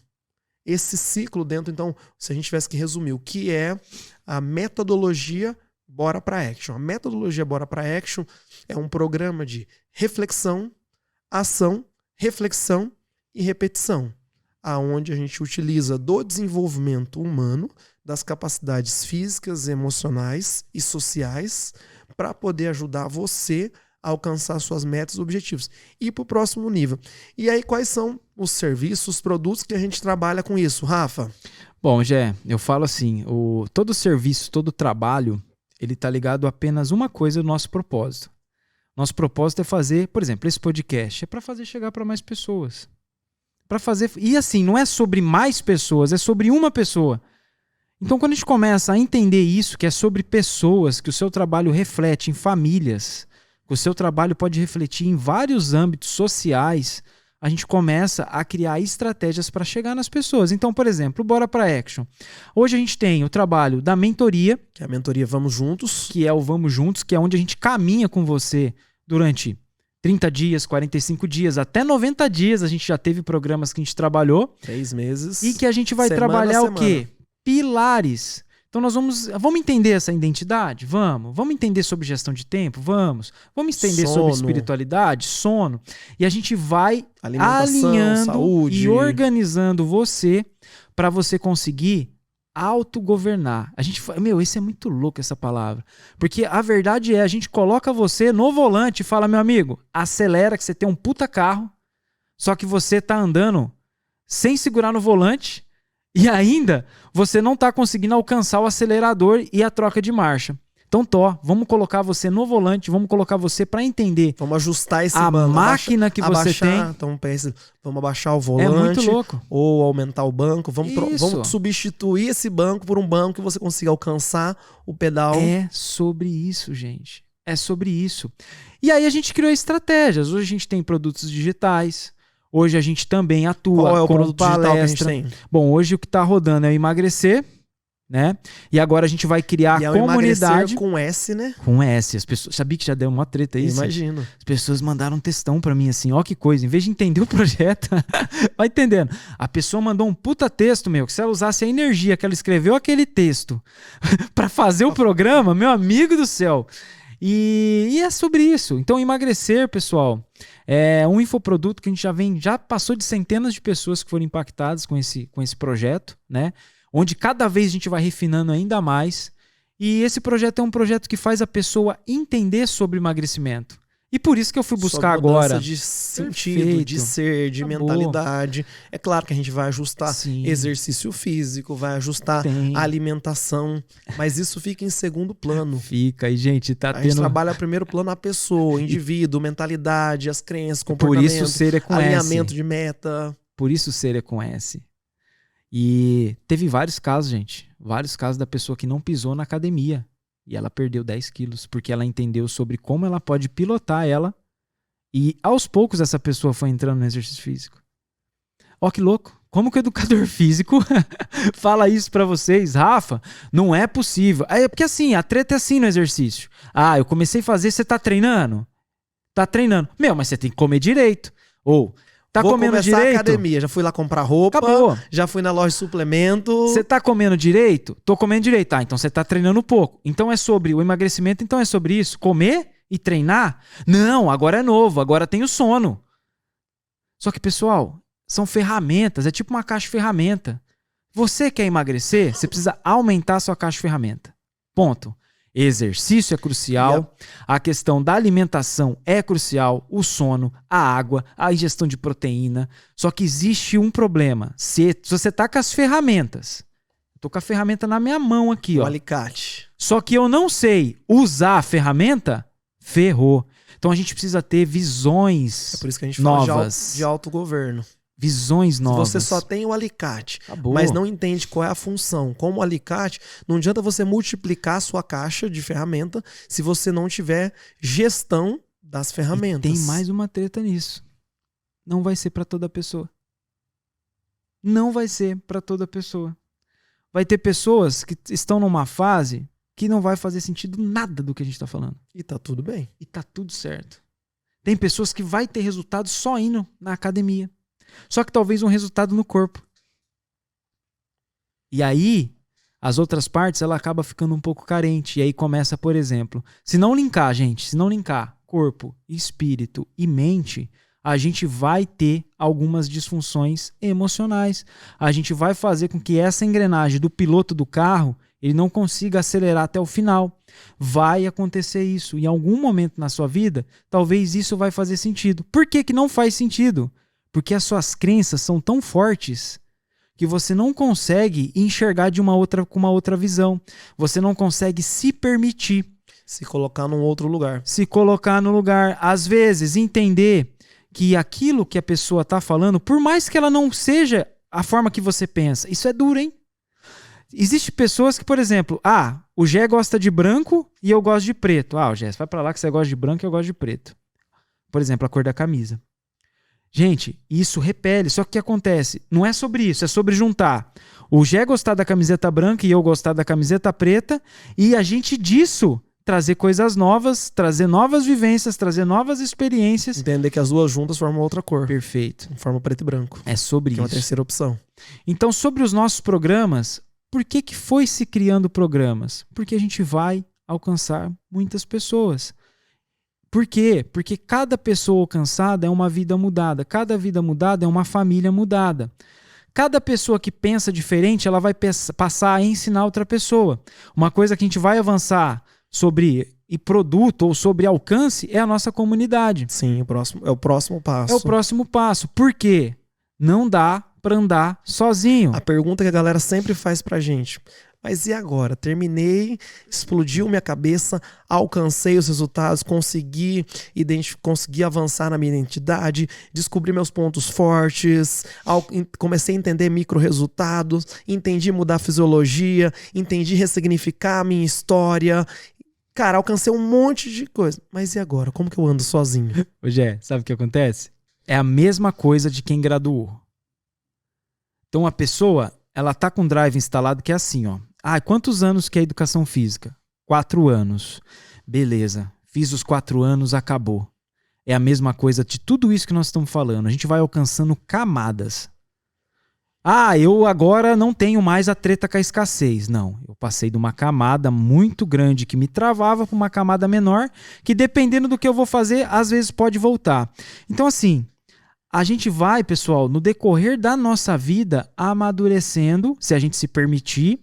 Esse ciclo dentro, então, se a gente tivesse que resumir, o que é a metodologia Bora para Action? A metodologia Bora para Action é um programa de reflexão, ação, reflexão e repetição, aonde a gente utiliza do desenvolvimento humano, das capacidades físicas, emocionais e sociais para poder ajudar você a alcançar suas metas e objetivos. E para o próximo nível. E aí, quais são os serviços, os produtos que a gente trabalha com isso, Rafa? Bom, Gé, eu falo assim, todo serviço, todo trabalho, ele está ligado a apenas uma coisa do nosso propósito. Nosso propósito é fazer, por exemplo, esse podcast é para fazer chegar para mais pessoas. Para fazer, e assim, não é sobre mais pessoas, é sobre uma pessoa. Então, quando a gente começa a entender isso, que é sobre pessoas, que o seu trabalho reflete em famílias, que o seu trabalho pode refletir em vários âmbitos sociais, a gente começa a criar estratégias para chegar nas pessoas. Então, por exemplo, Bora para Action. Hoje a gente tem o trabalho da mentoria, que é a mentoria Vamos Juntos, que é o Vamos Juntos, que é onde a gente caminha com você durante 30 dias, 45 dias, até 90 dias. A gente já teve programas que a gente trabalhou. 3 meses. E que a gente vai trabalhar o quê? Pilares. Então nós vamos entender essa identidade? Vamos entender sobre gestão de tempo? Vamos entender sobre espiritualidade, sono. E a gente vai alinhando saúde e organizando você para você conseguir autogovernar. Isso é muito louco essa palavra. Porque a verdade é, a gente coloca você no volante e fala, meu amigo, acelera que você tem um puta carro, só que você tá andando sem segurar no volante, e ainda você não está conseguindo alcançar o acelerador e a troca de marcha. Então, vamos colocar você no volante, vamos colocar você para entender. Vamos ajustar esse banco. A máquina que você tem. Então, vamos abaixar o volante. É muito louco. Ou aumentar o banco. Vamos substituir esse banco por um banco que você consiga alcançar o pedal. É sobre isso, gente. É sobre isso. E aí a gente criou estratégias. Hoje a gente tem produtos digitais. Hoje a gente também atua Qual é o com produto digital que a gente tem? Bom, hoje o que está rodando é o emagrecer, né? E agora a gente vai criar a comunidade com S, né? Com S. As pessoas, sabia que já deu uma treta aí? Imagino. As pessoas mandaram um textão pra mim assim, ó que coisa, em vez de entender o projeto, vai entendendo. A pessoa mandou um puta texto, que se ela usasse a energia que ela escreveu aquele texto pra fazer o programa, meu amigo do céu. E é sobre isso. Então, emagrecer, pessoal, é um infoproduto que a gente já passou de centenas de pessoas que foram impactadas com esse projeto, né? Onde cada vez a gente vai refinando ainda mais. E esse projeto é um projeto que faz a pessoa entender sobre emagrecimento. E por isso que eu fui buscar agora. De sentido, de ser, de mentalidade. É claro que a gente vai ajustar exercício físico, vai ajustar alimentação, mas isso fica em segundo plano. Fica, e gente, a gente trabalha primeiro plano a pessoa, o indivíduo, mentalidade, as crenças, comportamento, por isso ser é com alinhamento S. de meta. Por isso ser é com S. E teve vários casos, gente. Vários casos da pessoa que não pisou na academia. E ela perdeu 10 quilos, porque ela entendeu sobre como ela pode pilotar ela. E aos poucos essa pessoa foi entrando no exercício físico. Ó, que louco. Como que o educador físico fala isso pra vocês? Rafa, não é possível. É porque assim, a treta é assim no exercício. Eu comecei a fazer, você tá treinando? Tá treinando. Meu, mas você tem que comer direito. Ou, tá Vou comendo começar direito? a academia, já fui lá comprar roupa, Acabou. já fui na loja de suplemento. Você tá comendo direito? Tô comendo direito. Ah, então você tá treinando pouco. Então é sobre o emagrecimento, então é sobre isso? Comer e treinar? Não, agora é novo, agora tem o sono. Só que, pessoal, são ferramentas, é tipo uma caixa de ferramenta. Você quer emagrecer? Você precisa aumentar a sua caixa de ferramenta. Ponto. Exercício é crucial, a questão da alimentação é crucial, o sono, a água, a ingestão de proteína. Só que existe um problema. Se você tá com as ferramentas, eu tô com a ferramenta na minha mão aqui, O ó. alicate. Só que eu não sei usar a ferramenta, ferrou. Então a gente precisa ter visões É por isso que a gente fala novas. de autogoverno. Visões novas. Se você só tem o alicate, Acabou. mas não entende qual é a função, como o alicate, não adianta você multiplicar a sua caixa de ferramenta se você não tiver gestão das ferramentas. E tem mais uma treta nisso. Não vai ser para toda pessoa. Não vai ser para toda pessoa. Vai ter pessoas que estão numa fase que não vai fazer sentido nada do que a gente tá falando. E tá tudo bem. E tá tudo certo. Tem pessoas que vai ter resultado só indo na academia. Só que talvez um resultado no corpo. E aí, as outras partes, ela acaba ficando um pouco carente. E aí começa, por exemplo, se não linkar, gente, se não linkar corpo, espírito e mente, a gente vai ter algumas disfunções emocionais. A gente vai fazer com que essa engrenagem do piloto do carro, ele não consiga acelerar até o final. Vai acontecer isso. Em algum momento na sua vida, talvez isso vai fazer sentido. Por que que não faz sentido? Porque as suas crenças são tão fortes que você não consegue enxergar com uma outra visão. Você não consegue se permitir. Se colocar num outro lugar. Se colocar no lugar. Às vezes, entender que aquilo que a pessoa está falando, por mais que ela não seja a forma que você pensa, isso é duro, hein? Existem pessoas que, por exemplo, o Gé gosta de branco e eu gosto de preto. O Gé, vai pra lá que você gosta de branco e eu gosto de preto. Por exemplo, a cor da camisa. Gente, isso repele. Só que o que acontece? Não é sobre isso, é sobre juntar o Gé gostar da camiseta branca e eu gostar da camiseta preta e a gente disso trazer coisas novas, trazer novas vivências, trazer novas experiências. Entender que as duas juntas formam outra cor. Perfeito. Forma preto e branco. É sobre que é uma isso. terceira opção. Então, sobre os nossos programas, por que foi se criando programas? Porque a gente vai alcançar muitas pessoas. Por quê? Porque cada pessoa alcançada é uma vida mudada. Cada vida mudada é uma família mudada. Cada pessoa que pensa diferente, ela vai passar a ensinar outra pessoa. Uma coisa que a gente vai avançar sobre produto ou sobre alcance é a nossa comunidade. Sim, é o próximo passo. É o próximo passo. Por quê? Não dá para andar sozinho. A pergunta que a galera sempre faz pra gente: mas e agora? Terminei, explodiu minha cabeça, alcancei os resultados, consegui avançar na minha identidade, descobri meus pontos fortes, comecei a entender micro-resultados, entendi mudar a fisiologia, entendi ressignificar a minha história. Cara, alcancei um monte de coisa. Mas e agora? Como que eu ando sozinho? Ô Gé, sabe o que acontece? É a mesma coisa de quem graduou. Então a pessoa, ela tá com um drive instalado que é assim, ó. Quantos anos que é educação física? 4 anos. Beleza. Fiz os 4 anos, acabou. É a mesma coisa de tudo isso que nós estamos falando. A gente vai alcançando camadas. Eu agora não tenho mais a treta com a escassez. Não, eu passei de uma camada muito grande que me travava para uma camada menor que, dependendo do que eu vou fazer, às vezes pode voltar. Então, assim, a gente vai, pessoal, no decorrer da nossa vida, amadurecendo, se a gente se permitir,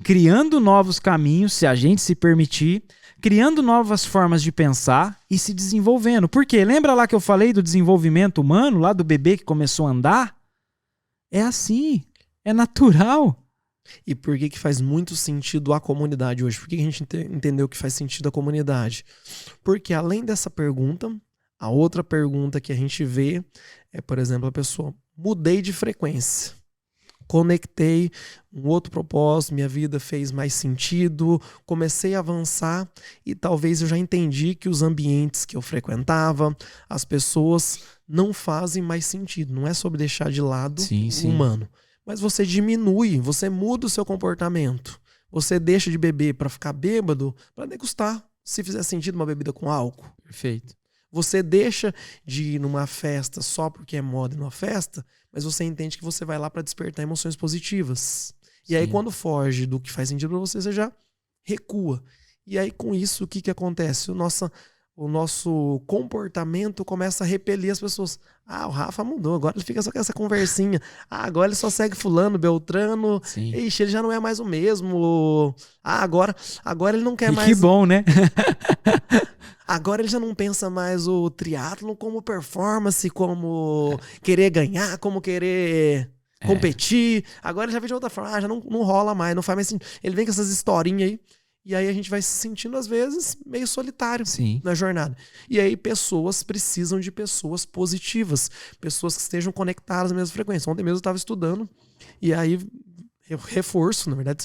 criando novos caminhos, se a gente se permitir, criando novas formas de pensar e se desenvolvendo. Por quê? Lembra lá que eu falei do desenvolvimento humano, lá do bebê que começou a andar? É assim, é natural. E por que faz muito sentido a comunidade hoje? Por que a gente entendeu que faz sentido a comunidade? Porque além dessa pergunta, a outra pergunta que a gente vê é, por exemplo, a pessoa: mudei de frequência, conectei um outro propósito, minha vida fez mais sentido, comecei a avançar e talvez eu já entendi que os ambientes que eu frequentava, as pessoas não fazem mais sentido. Não é sobre deixar de lado o humano, mas você diminui, você muda o seu comportamento. Você deixa de beber para ficar bêbado, para degustar, se fizer sentido, uma bebida com álcool. Perfeito. Você deixa de ir numa festa só porque é moda ir numa festa, mas você entende que você vai lá para despertar emoções positivas. E aí, quando foge do que faz sentido para você, você já recua. E aí, com isso, o que acontece? O nosso comportamento começa a repelir as pessoas. Ah, o Rafa mudou, agora ele fica só com essa conversinha. Ah, agora ele só segue fulano, Beltrano. Sim. Ixi, ele já não é mais o mesmo. Ah, agora ele não quer mais... Que bom, né? Agora ele já não pensa mais o triatlon como performance, como querer ganhar, como querer competir. Agora ele já vê de outra forma. Ah, já não rola mais, não faz mais sentido. Ele vem com essas historinhas aí. E aí a gente vai se sentindo, às vezes, meio solitário na jornada. E aí pessoas precisam de pessoas positivas. Pessoas que estejam conectadas na mesma frequência. Ontem mesmo eu estava estudando. E aí, eu reforço, na verdade,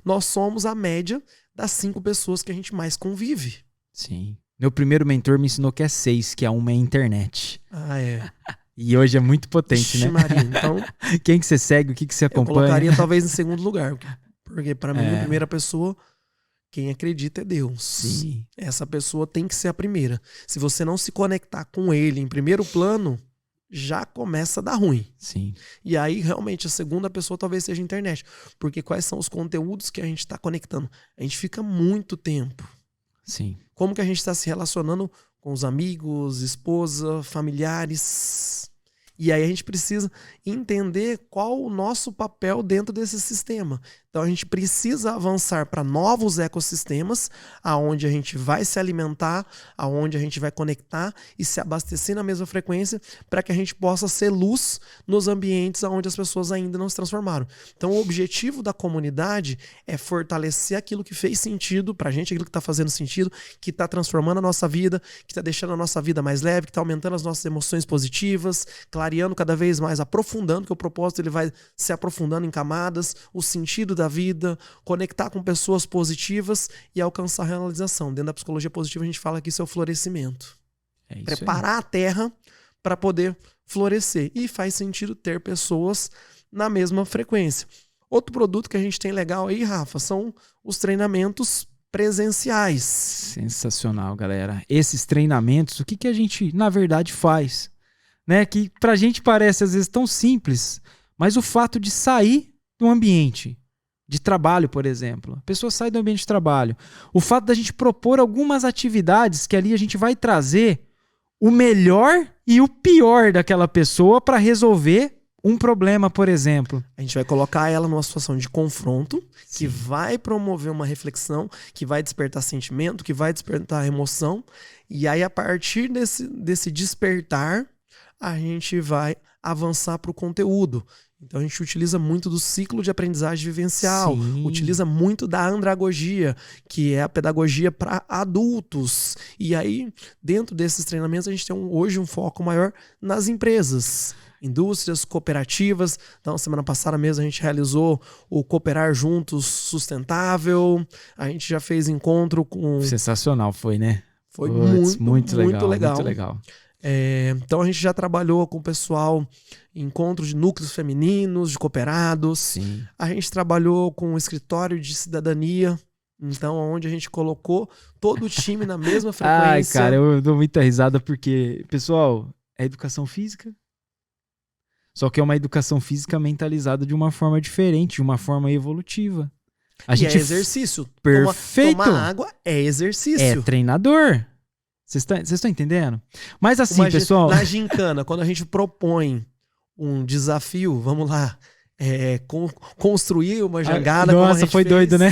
nós somos a média das 5 pessoas que a gente mais convive. Sim. Meu primeiro mentor me ensinou que é 6, que uma é a internet. Ah, é. E hoje é muito potente, né? Maria, então, quem que você segue, o que você acompanha? Eu colocaria talvez em segundo lugar. Porque para mim, a primeira pessoa... Quem acredita é Deus. Sim. Essa pessoa tem que ser a primeira. Se você não se conectar com ele em primeiro plano, já começa a dar ruim. Sim. E aí, realmente, a segunda pessoa talvez seja a internet. Porque quais são os conteúdos que a gente está conectando? A gente fica muito tempo. Sim. Como que a gente está se relacionando com os amigos, esposa, familiares? E aí a gente precisa entender qual o nosso papel dentro desse sistema. Então a gente precisa avançar para novos ecossistemas, aonde a gente vai se alimentar, aonde a gente vai conectar e se abastecer na mesma frequência, para que a gente possa ser luz nos ambientes aonde as pessoas ainda não se transformaram. Então o objetivo da comunidade é fortalecer aquilo que fez sentido para a gente, aquilo que está fazendo sentido, que está transformando a nossa vida, que está deixando a nossa vida mais leve, que está aumentando as nossas emoções positivas, clareando cada vez mais, aprofundando, que o propósito ele vai se aprofundando em camadas, o sentido da vida, conectar com pessoas positivas e alcançar a realização. Dentro da psicologia positiva a gente fala que isso é o florescimento. Preparar a terra para poder florescer. E faz sentido ter pessoas na mesma frequência. Outro produto que a gente tem legal aí, Rafa, são os treinamentos presenciais. Sensacional, galera. Esses treinamentos, o que a gente, na verdade, faz? Né? Que pra gente parece, às vezes, tão simples, mas o fato de sair do ambiente de trabalho, por exemplo. A pessoa sai do ambiente de trabalho. O fato da gente propor algumas atividades que ali a gente vai trazer o melhor e o pior daquela pessoa para resolver um problema, por exemplo. A gente vai colocar ela numa situação de confronto, que vai promover uma reflexão, que vai despertar sentimento, que vai despertar emoção. E aí, a partir desse despertar, a gente vai avançar para o conteúdo. Então a gente utiliza muito do ciclo de aprendizagem vivencial, utiliza muito da andragogia, que é a pedagogia para adultos. E aí, dentro desses treinamentos, a gente tem hoje um foco maior nas empresas, indústrias, cooperativas. Então, semana passada mesmo a gente realizou o Cooperar Juntos Sustentável. A gente já fez encontro com... Sensacional foi, né? Foi muito legal. Muito legal. Então a gente já trabalhou com o pessoal em encontros de núcleos femininos, de cooperados. Sim. A gente trabalhou com o escritório de cidadania, então onde a gente colocou todo o time na mesma frequência. Ai, cara, eu dou muita risada porque, pessoal, é educação física. Só que é uma educação física mentalizada de uma forma diferente, de uma forma evolutiva. A gente é exercício. Perfeito. Tomar água é exercício. É treinador. Vocês estão entendendo? Mas assim, pessoal... Na gincana, quando a gente propõe um desafio, vamos lá, construir uma jangada... Nossa, foi doido, né?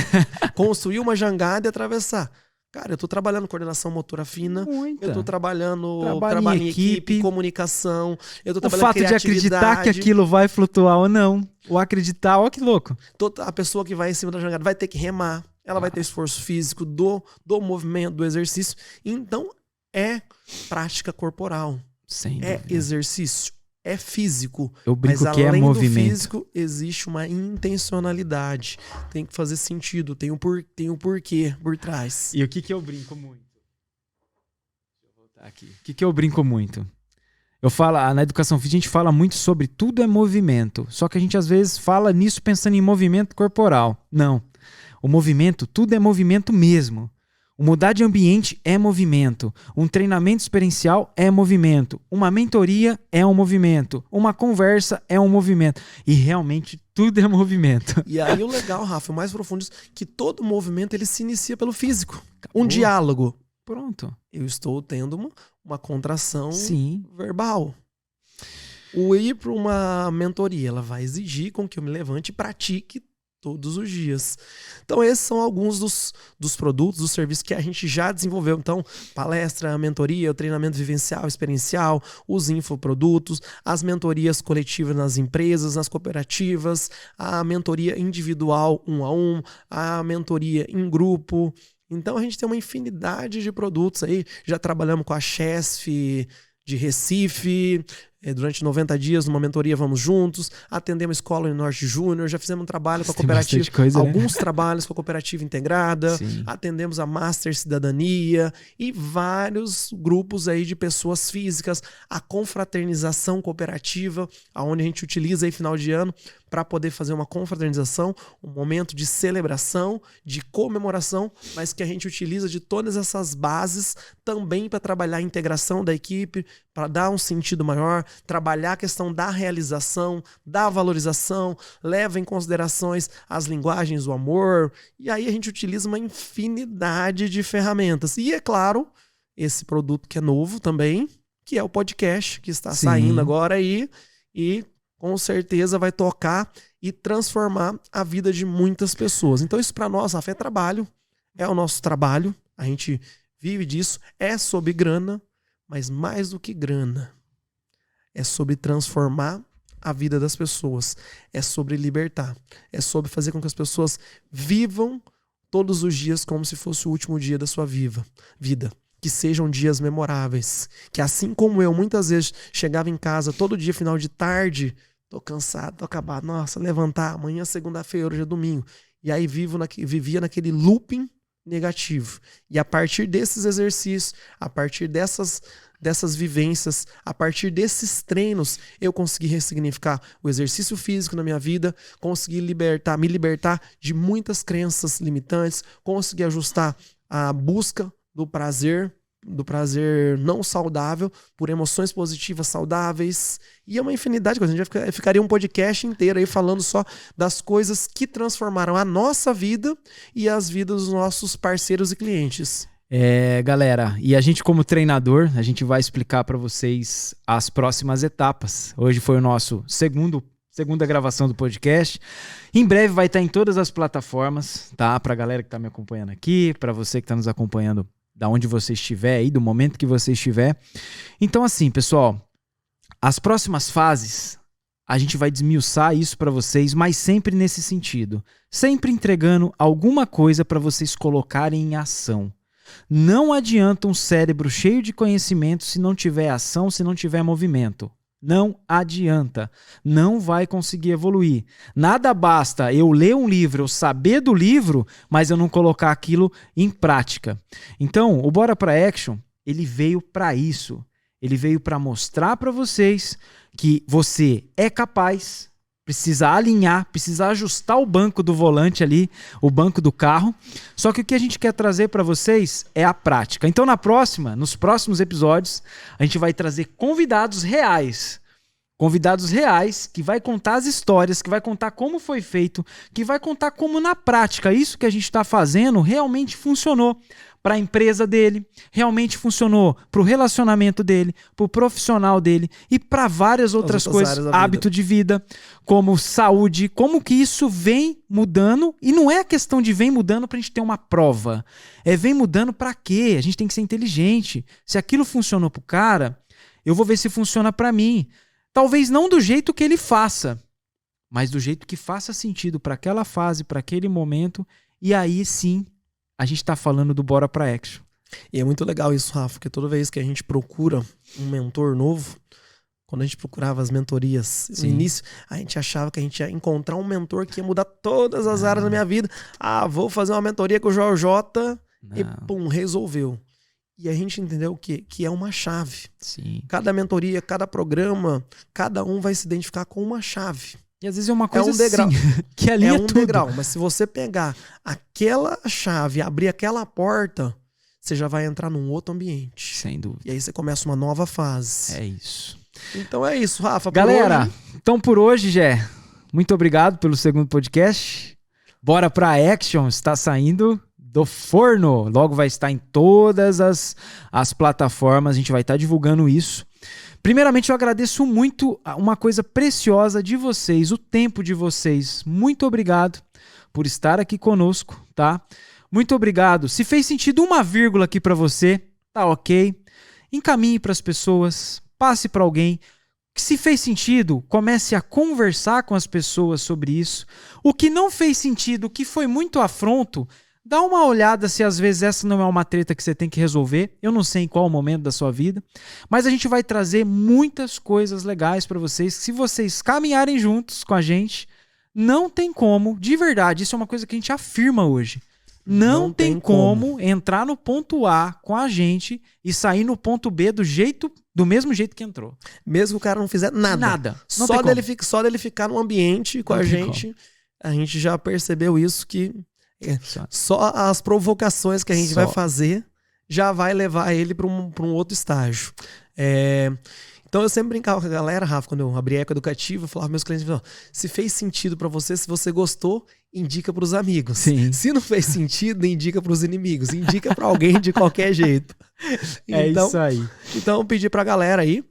Construir uma jangada e atravessar. Cara, eu tô trabalhando coordenação motora fina, eu tô trabalhando trabalho em equipe, comunicação, eu tô trabalhando criatividade. O fato de acreditar que aquilo vai flutuar ou não, ou acreditar, ó que louco. A pessoa que vai em cima da jangada vai ter que remar, ela vai ter esforço físico do movimento, do exercício. Então, é prática corporal, exercício, é físico. Eu brinco mas que além é movimento. Do físico, existe uma intencionalidade. Tem que fazer sentido, tem um porquê por trás. E o que eu brinco muito? Deixa eu voltar aqui. O que eu brinco muito? Eu falo, na educação física a gente fala muito sobre tudo é movimento. Só que a gente às vezes fala nisso pensando em movimento corporal. Não. O movimento, tudo é movimento mesmo. Mudar de ambiente é movimento. Um treinamento experiencial é movimento. Uma mentoria é um movimento. Uma conversa é um movimento. E realmente tudo é movimento. E aí o legal, Rafa, o mais profundo, que todo movimento ele se inicia pelo físico. Acabou. Um diálogo. Pronto. Eu estou tendo uma contração Sim. verbal. O ir para uma mentoria, ela vai exigir com que eu me levante e pratique todos os dias. Então, esses são alguns dos produtos, dos serviços que a gente já desenvolveu. Então, palestra, mentoria, o treinamento vivencial, experiencial, os infoprodutos, as mentorias coletivas nas empresas, nas cooperativas, a mentoria individual 1-a-1, a mentoria em grupo. Então, a gente tem uma infinidade de produtos aí. Já trabalhamos com a Chesf de Recife, durante 90 dias, numa mentoria Vamos Juntos, atendemos Escola Norte Júnior, já fizemos um trabalho com a cooperativa, alguns trabalhos com a cooperativa integrada, atendemos a Master Cidadania e vários grupos aí de pessoas físicas, a confraternização cooperativa, onde a gente utiliza aí final de ano para poder fazer uma confraternização, um momento de celebração, de comemoração, mas que a gente utiliza de todas essas bases também para trabalhar a integração da equipe, para dar um sentido maior, trabalhar a questão da realização, da valorização, leva em considerações as linguagens do amor, e aí a gente utiliza uma infinidade de ferramentas. E é claro, esse produto que é novo também, que é o podcast, que está saindo agora aí, e com certeza vai tocar e transformar a vida de muitas pessoas. Então isso para nós, Rafa, é trabalho, é o nosso trabalho, a gente vive disso, é sobre grana, mas mais do que grana, é sobre transformar a vida das pessoas, é sobre libertar, é sobre fazer com que as pessoas vivam todos os dias como se fosse o último dia da sua vida. Que sejam dias memoráveis, que assim como eu muitas vezes chegava em casa todo dia, final de tarde, tô cansado, tô acabado, nossa, levantar, amanhã segunda-feira, hoje é domingo, e aí vivia naquele looping negativo. E a partir desses exercícios, a partir dessas vivências, a partir desses treinos, eu consegui ressignificar o exercício físico na minha vida, consegui me libertar de muitas crenças limitantes, consegui ajustar a busca do prazer não saudável por emoções positivas saudáveis, e é uma infinidade de coisas. A gente ficaria um podcast inteiro aí falando só das coisas que transformaram a nossa vida e as vidas dos nossos parceiros e clientes. Galera, e a gente como treinador, a gente vai explicar para vocês as próximas etapas. Hoje foi o nosso segunda gravação do podcast. Em breve vai estar em todas as plataformas, tá? Pra galera que tá me acompanhando aqui, pra você que tá nos acompanhando da onde você estiver aí, do momento que você estiver. Então assim, pessoal, as próximas fases, a gente vai desmiuçar isso pra vocês, mas sempre nesse sentido. Sempre entregando alguma coisa pra vocês colocarem em ação. Não adianta um cérebro cheio de conhecimento se não tiver ação, se não tiver movimento. Não adianta. Não vai conseguir evoluir. Nada basta eu ler um livro, eu saber do livro, mas eu não colocar aquilo em prática. Então, o Bora Pra Action, ele veio para isso. Ele veio para mostrar para vocês que você é capaz, precisa alinhar, precisa ajustar o banco do volante ali, o banco do carro. Só que o que a gente quer trazer para vocês é a prática. Então, nos próximos episódios, a gente vai trazer convidados reais que vai contar as histórias, que vai contar como foi feito, que vai contar como na prática isso que a gente está fazendo realmente funcionou para a empresa dele, realmente funcionou para o relacionamento dele, para o profissional dele e para várias outras coisas, hábito de vida, como saúde, como que isso vem mudando. E não é a questão de vem mudando para a gente ter uma prova, vem mudando para quê? A gente tem que ser inteligente. Se aquilo funcionou para o cara, eu vou ver se funciona para mim. Talvez não do jeito que ele faça, mas do jeito que faça sentido para aquela fase, para aquele momento, e aí sim a gente está falando do Bora Pra Action. E é muito legal isso, Rafa, porque toda vez que a gente procura um mentor novo, quando a gente procurava as mentorias no início, a gente achava que a gente ia encontrar um mentor que ia mudar todas as áreas da minha vida. Vou fazer uma mentoria com o Joel J e pum, resolveu. E a gente entendeu o quê? Que é uma chave. Sim. Cada mentoria, cada programa, cada um vai se identificar com uma chave. E às vezes é uma coisa um degrau, assim, que alinha tudo. tudo. Degrau, mas se você pegar aquela chave e abrir aquela porta, você já vai entrar num outro ambiente. Sem dúvida. E aí você começa uma nova fase. É isso. Então é isso, Rafa. Galera, então por hoje, Jé, muito obrigado pelo segundo podcast. Bora pra Action, está saindo do forno. Logo vai estar em todas as plataformas, a gente vai estar divulgando isso. Primeiramente, eu agradeço muito uma coisa preciosa de vocês, o tempo de vocês. Muito obrigado por estar aqui conosco, tá? Muito obrigado. Se fez sentido uma vírgula aqui para você, tá ok. Encaminhe para as pessoas, passe para alguém. Se fez sentido, comece a conversar com as pessoas sobre isso. O que não fez sentido, o que foi muito afronto, dá uma olhada se às vezes essa não é uma treta que você tem que resolver. Eu não sei em qual momento da sua vida, mas a gente vai trazer muitas coisas legais para vocês. Se vocês caminharem juntos com a gente, não tem como, de verdade, isso é uma coisa que a gente afirma hoje. Não tem como entrar no ponto A com a gente e sair no ponto B do mesmo jeito que entrou. Mesmo que o cara não fizer nada. Nada. Só dele ficar no ambiente com a gente já percebeu isso, que só as provocações que a gente vai fazer já vai levar ele para um outro estágio. Então eu sempre brincava com a galera, Rafa, quando eu abri a Eco Educativa, eu falava para meus clientes, se fez sentido para você, se você gostou, indica para os amigos. Sim. Se não fez sentido, indica para os inimigos. Indica para alguém de qualquer jeito. É isso aí. Então eu pedi para a galera aí,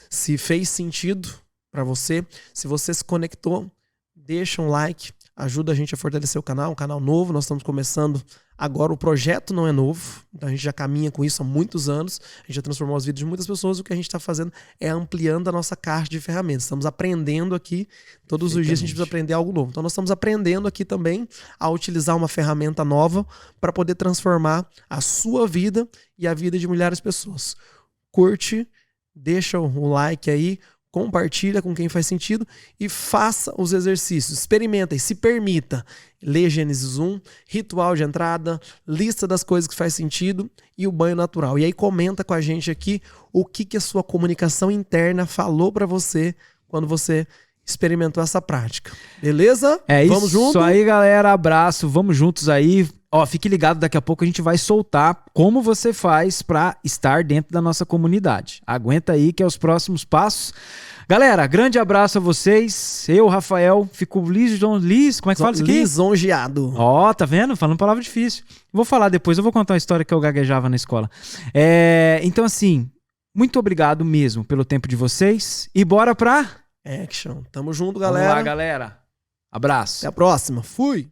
se fez sentido para você, se você se conectou, deixa um like, ajuda a gente a fortalecer o canal, um canal novo, nós estamos começando agora, o projeto não é novo, então a gente já caminha com isso há muitos anos, a gente já transformou as vidas de muitas pessoas, o que a gente está fazendo é ampliando a nossa caixa de ferramentas, estamos aprendendo aqui, todos os dias a gente precisa aprender algo novo, então nós estamos aprendendo aqui também a utilizar uma ferramenta nova para poder transformar a sua vida e a vida de milhares de pessoas. Curte, deixa o like aí, compartilha com quem faz sentido e faça os exercícios. Experimenta e se permita. Lê Gênesis 1, ritual de entrada, lista das coisas que faz sentido e o banho natural. E aí comenta com a gente aqui o que a sua comunicação interna falou para você quando você experimentou essa prática. Beleza? Vamos junto? Isso aí, galera. Abraço. Vamos juntos aí. Fique ligado, daqui a pouco a gente vai soltar como você faz para estar dentro da nossa comunidade. Aguenta aí que é os próximos passos. Galera, grande abraço a vocês. Eu, Rafael, fico como é que fala isso aqui? Lisonjeado. Tá vendo? Falando palavra difícil. Vou falar depois, eu vou contar uma história que eu gaguejava na escola. Então assim, muito obrigado mesmo pelo tempo de vocês e bora pra... Action. Tamo junto, galera. Vamos lá, galera. Abraço. Até a próxima. Fui.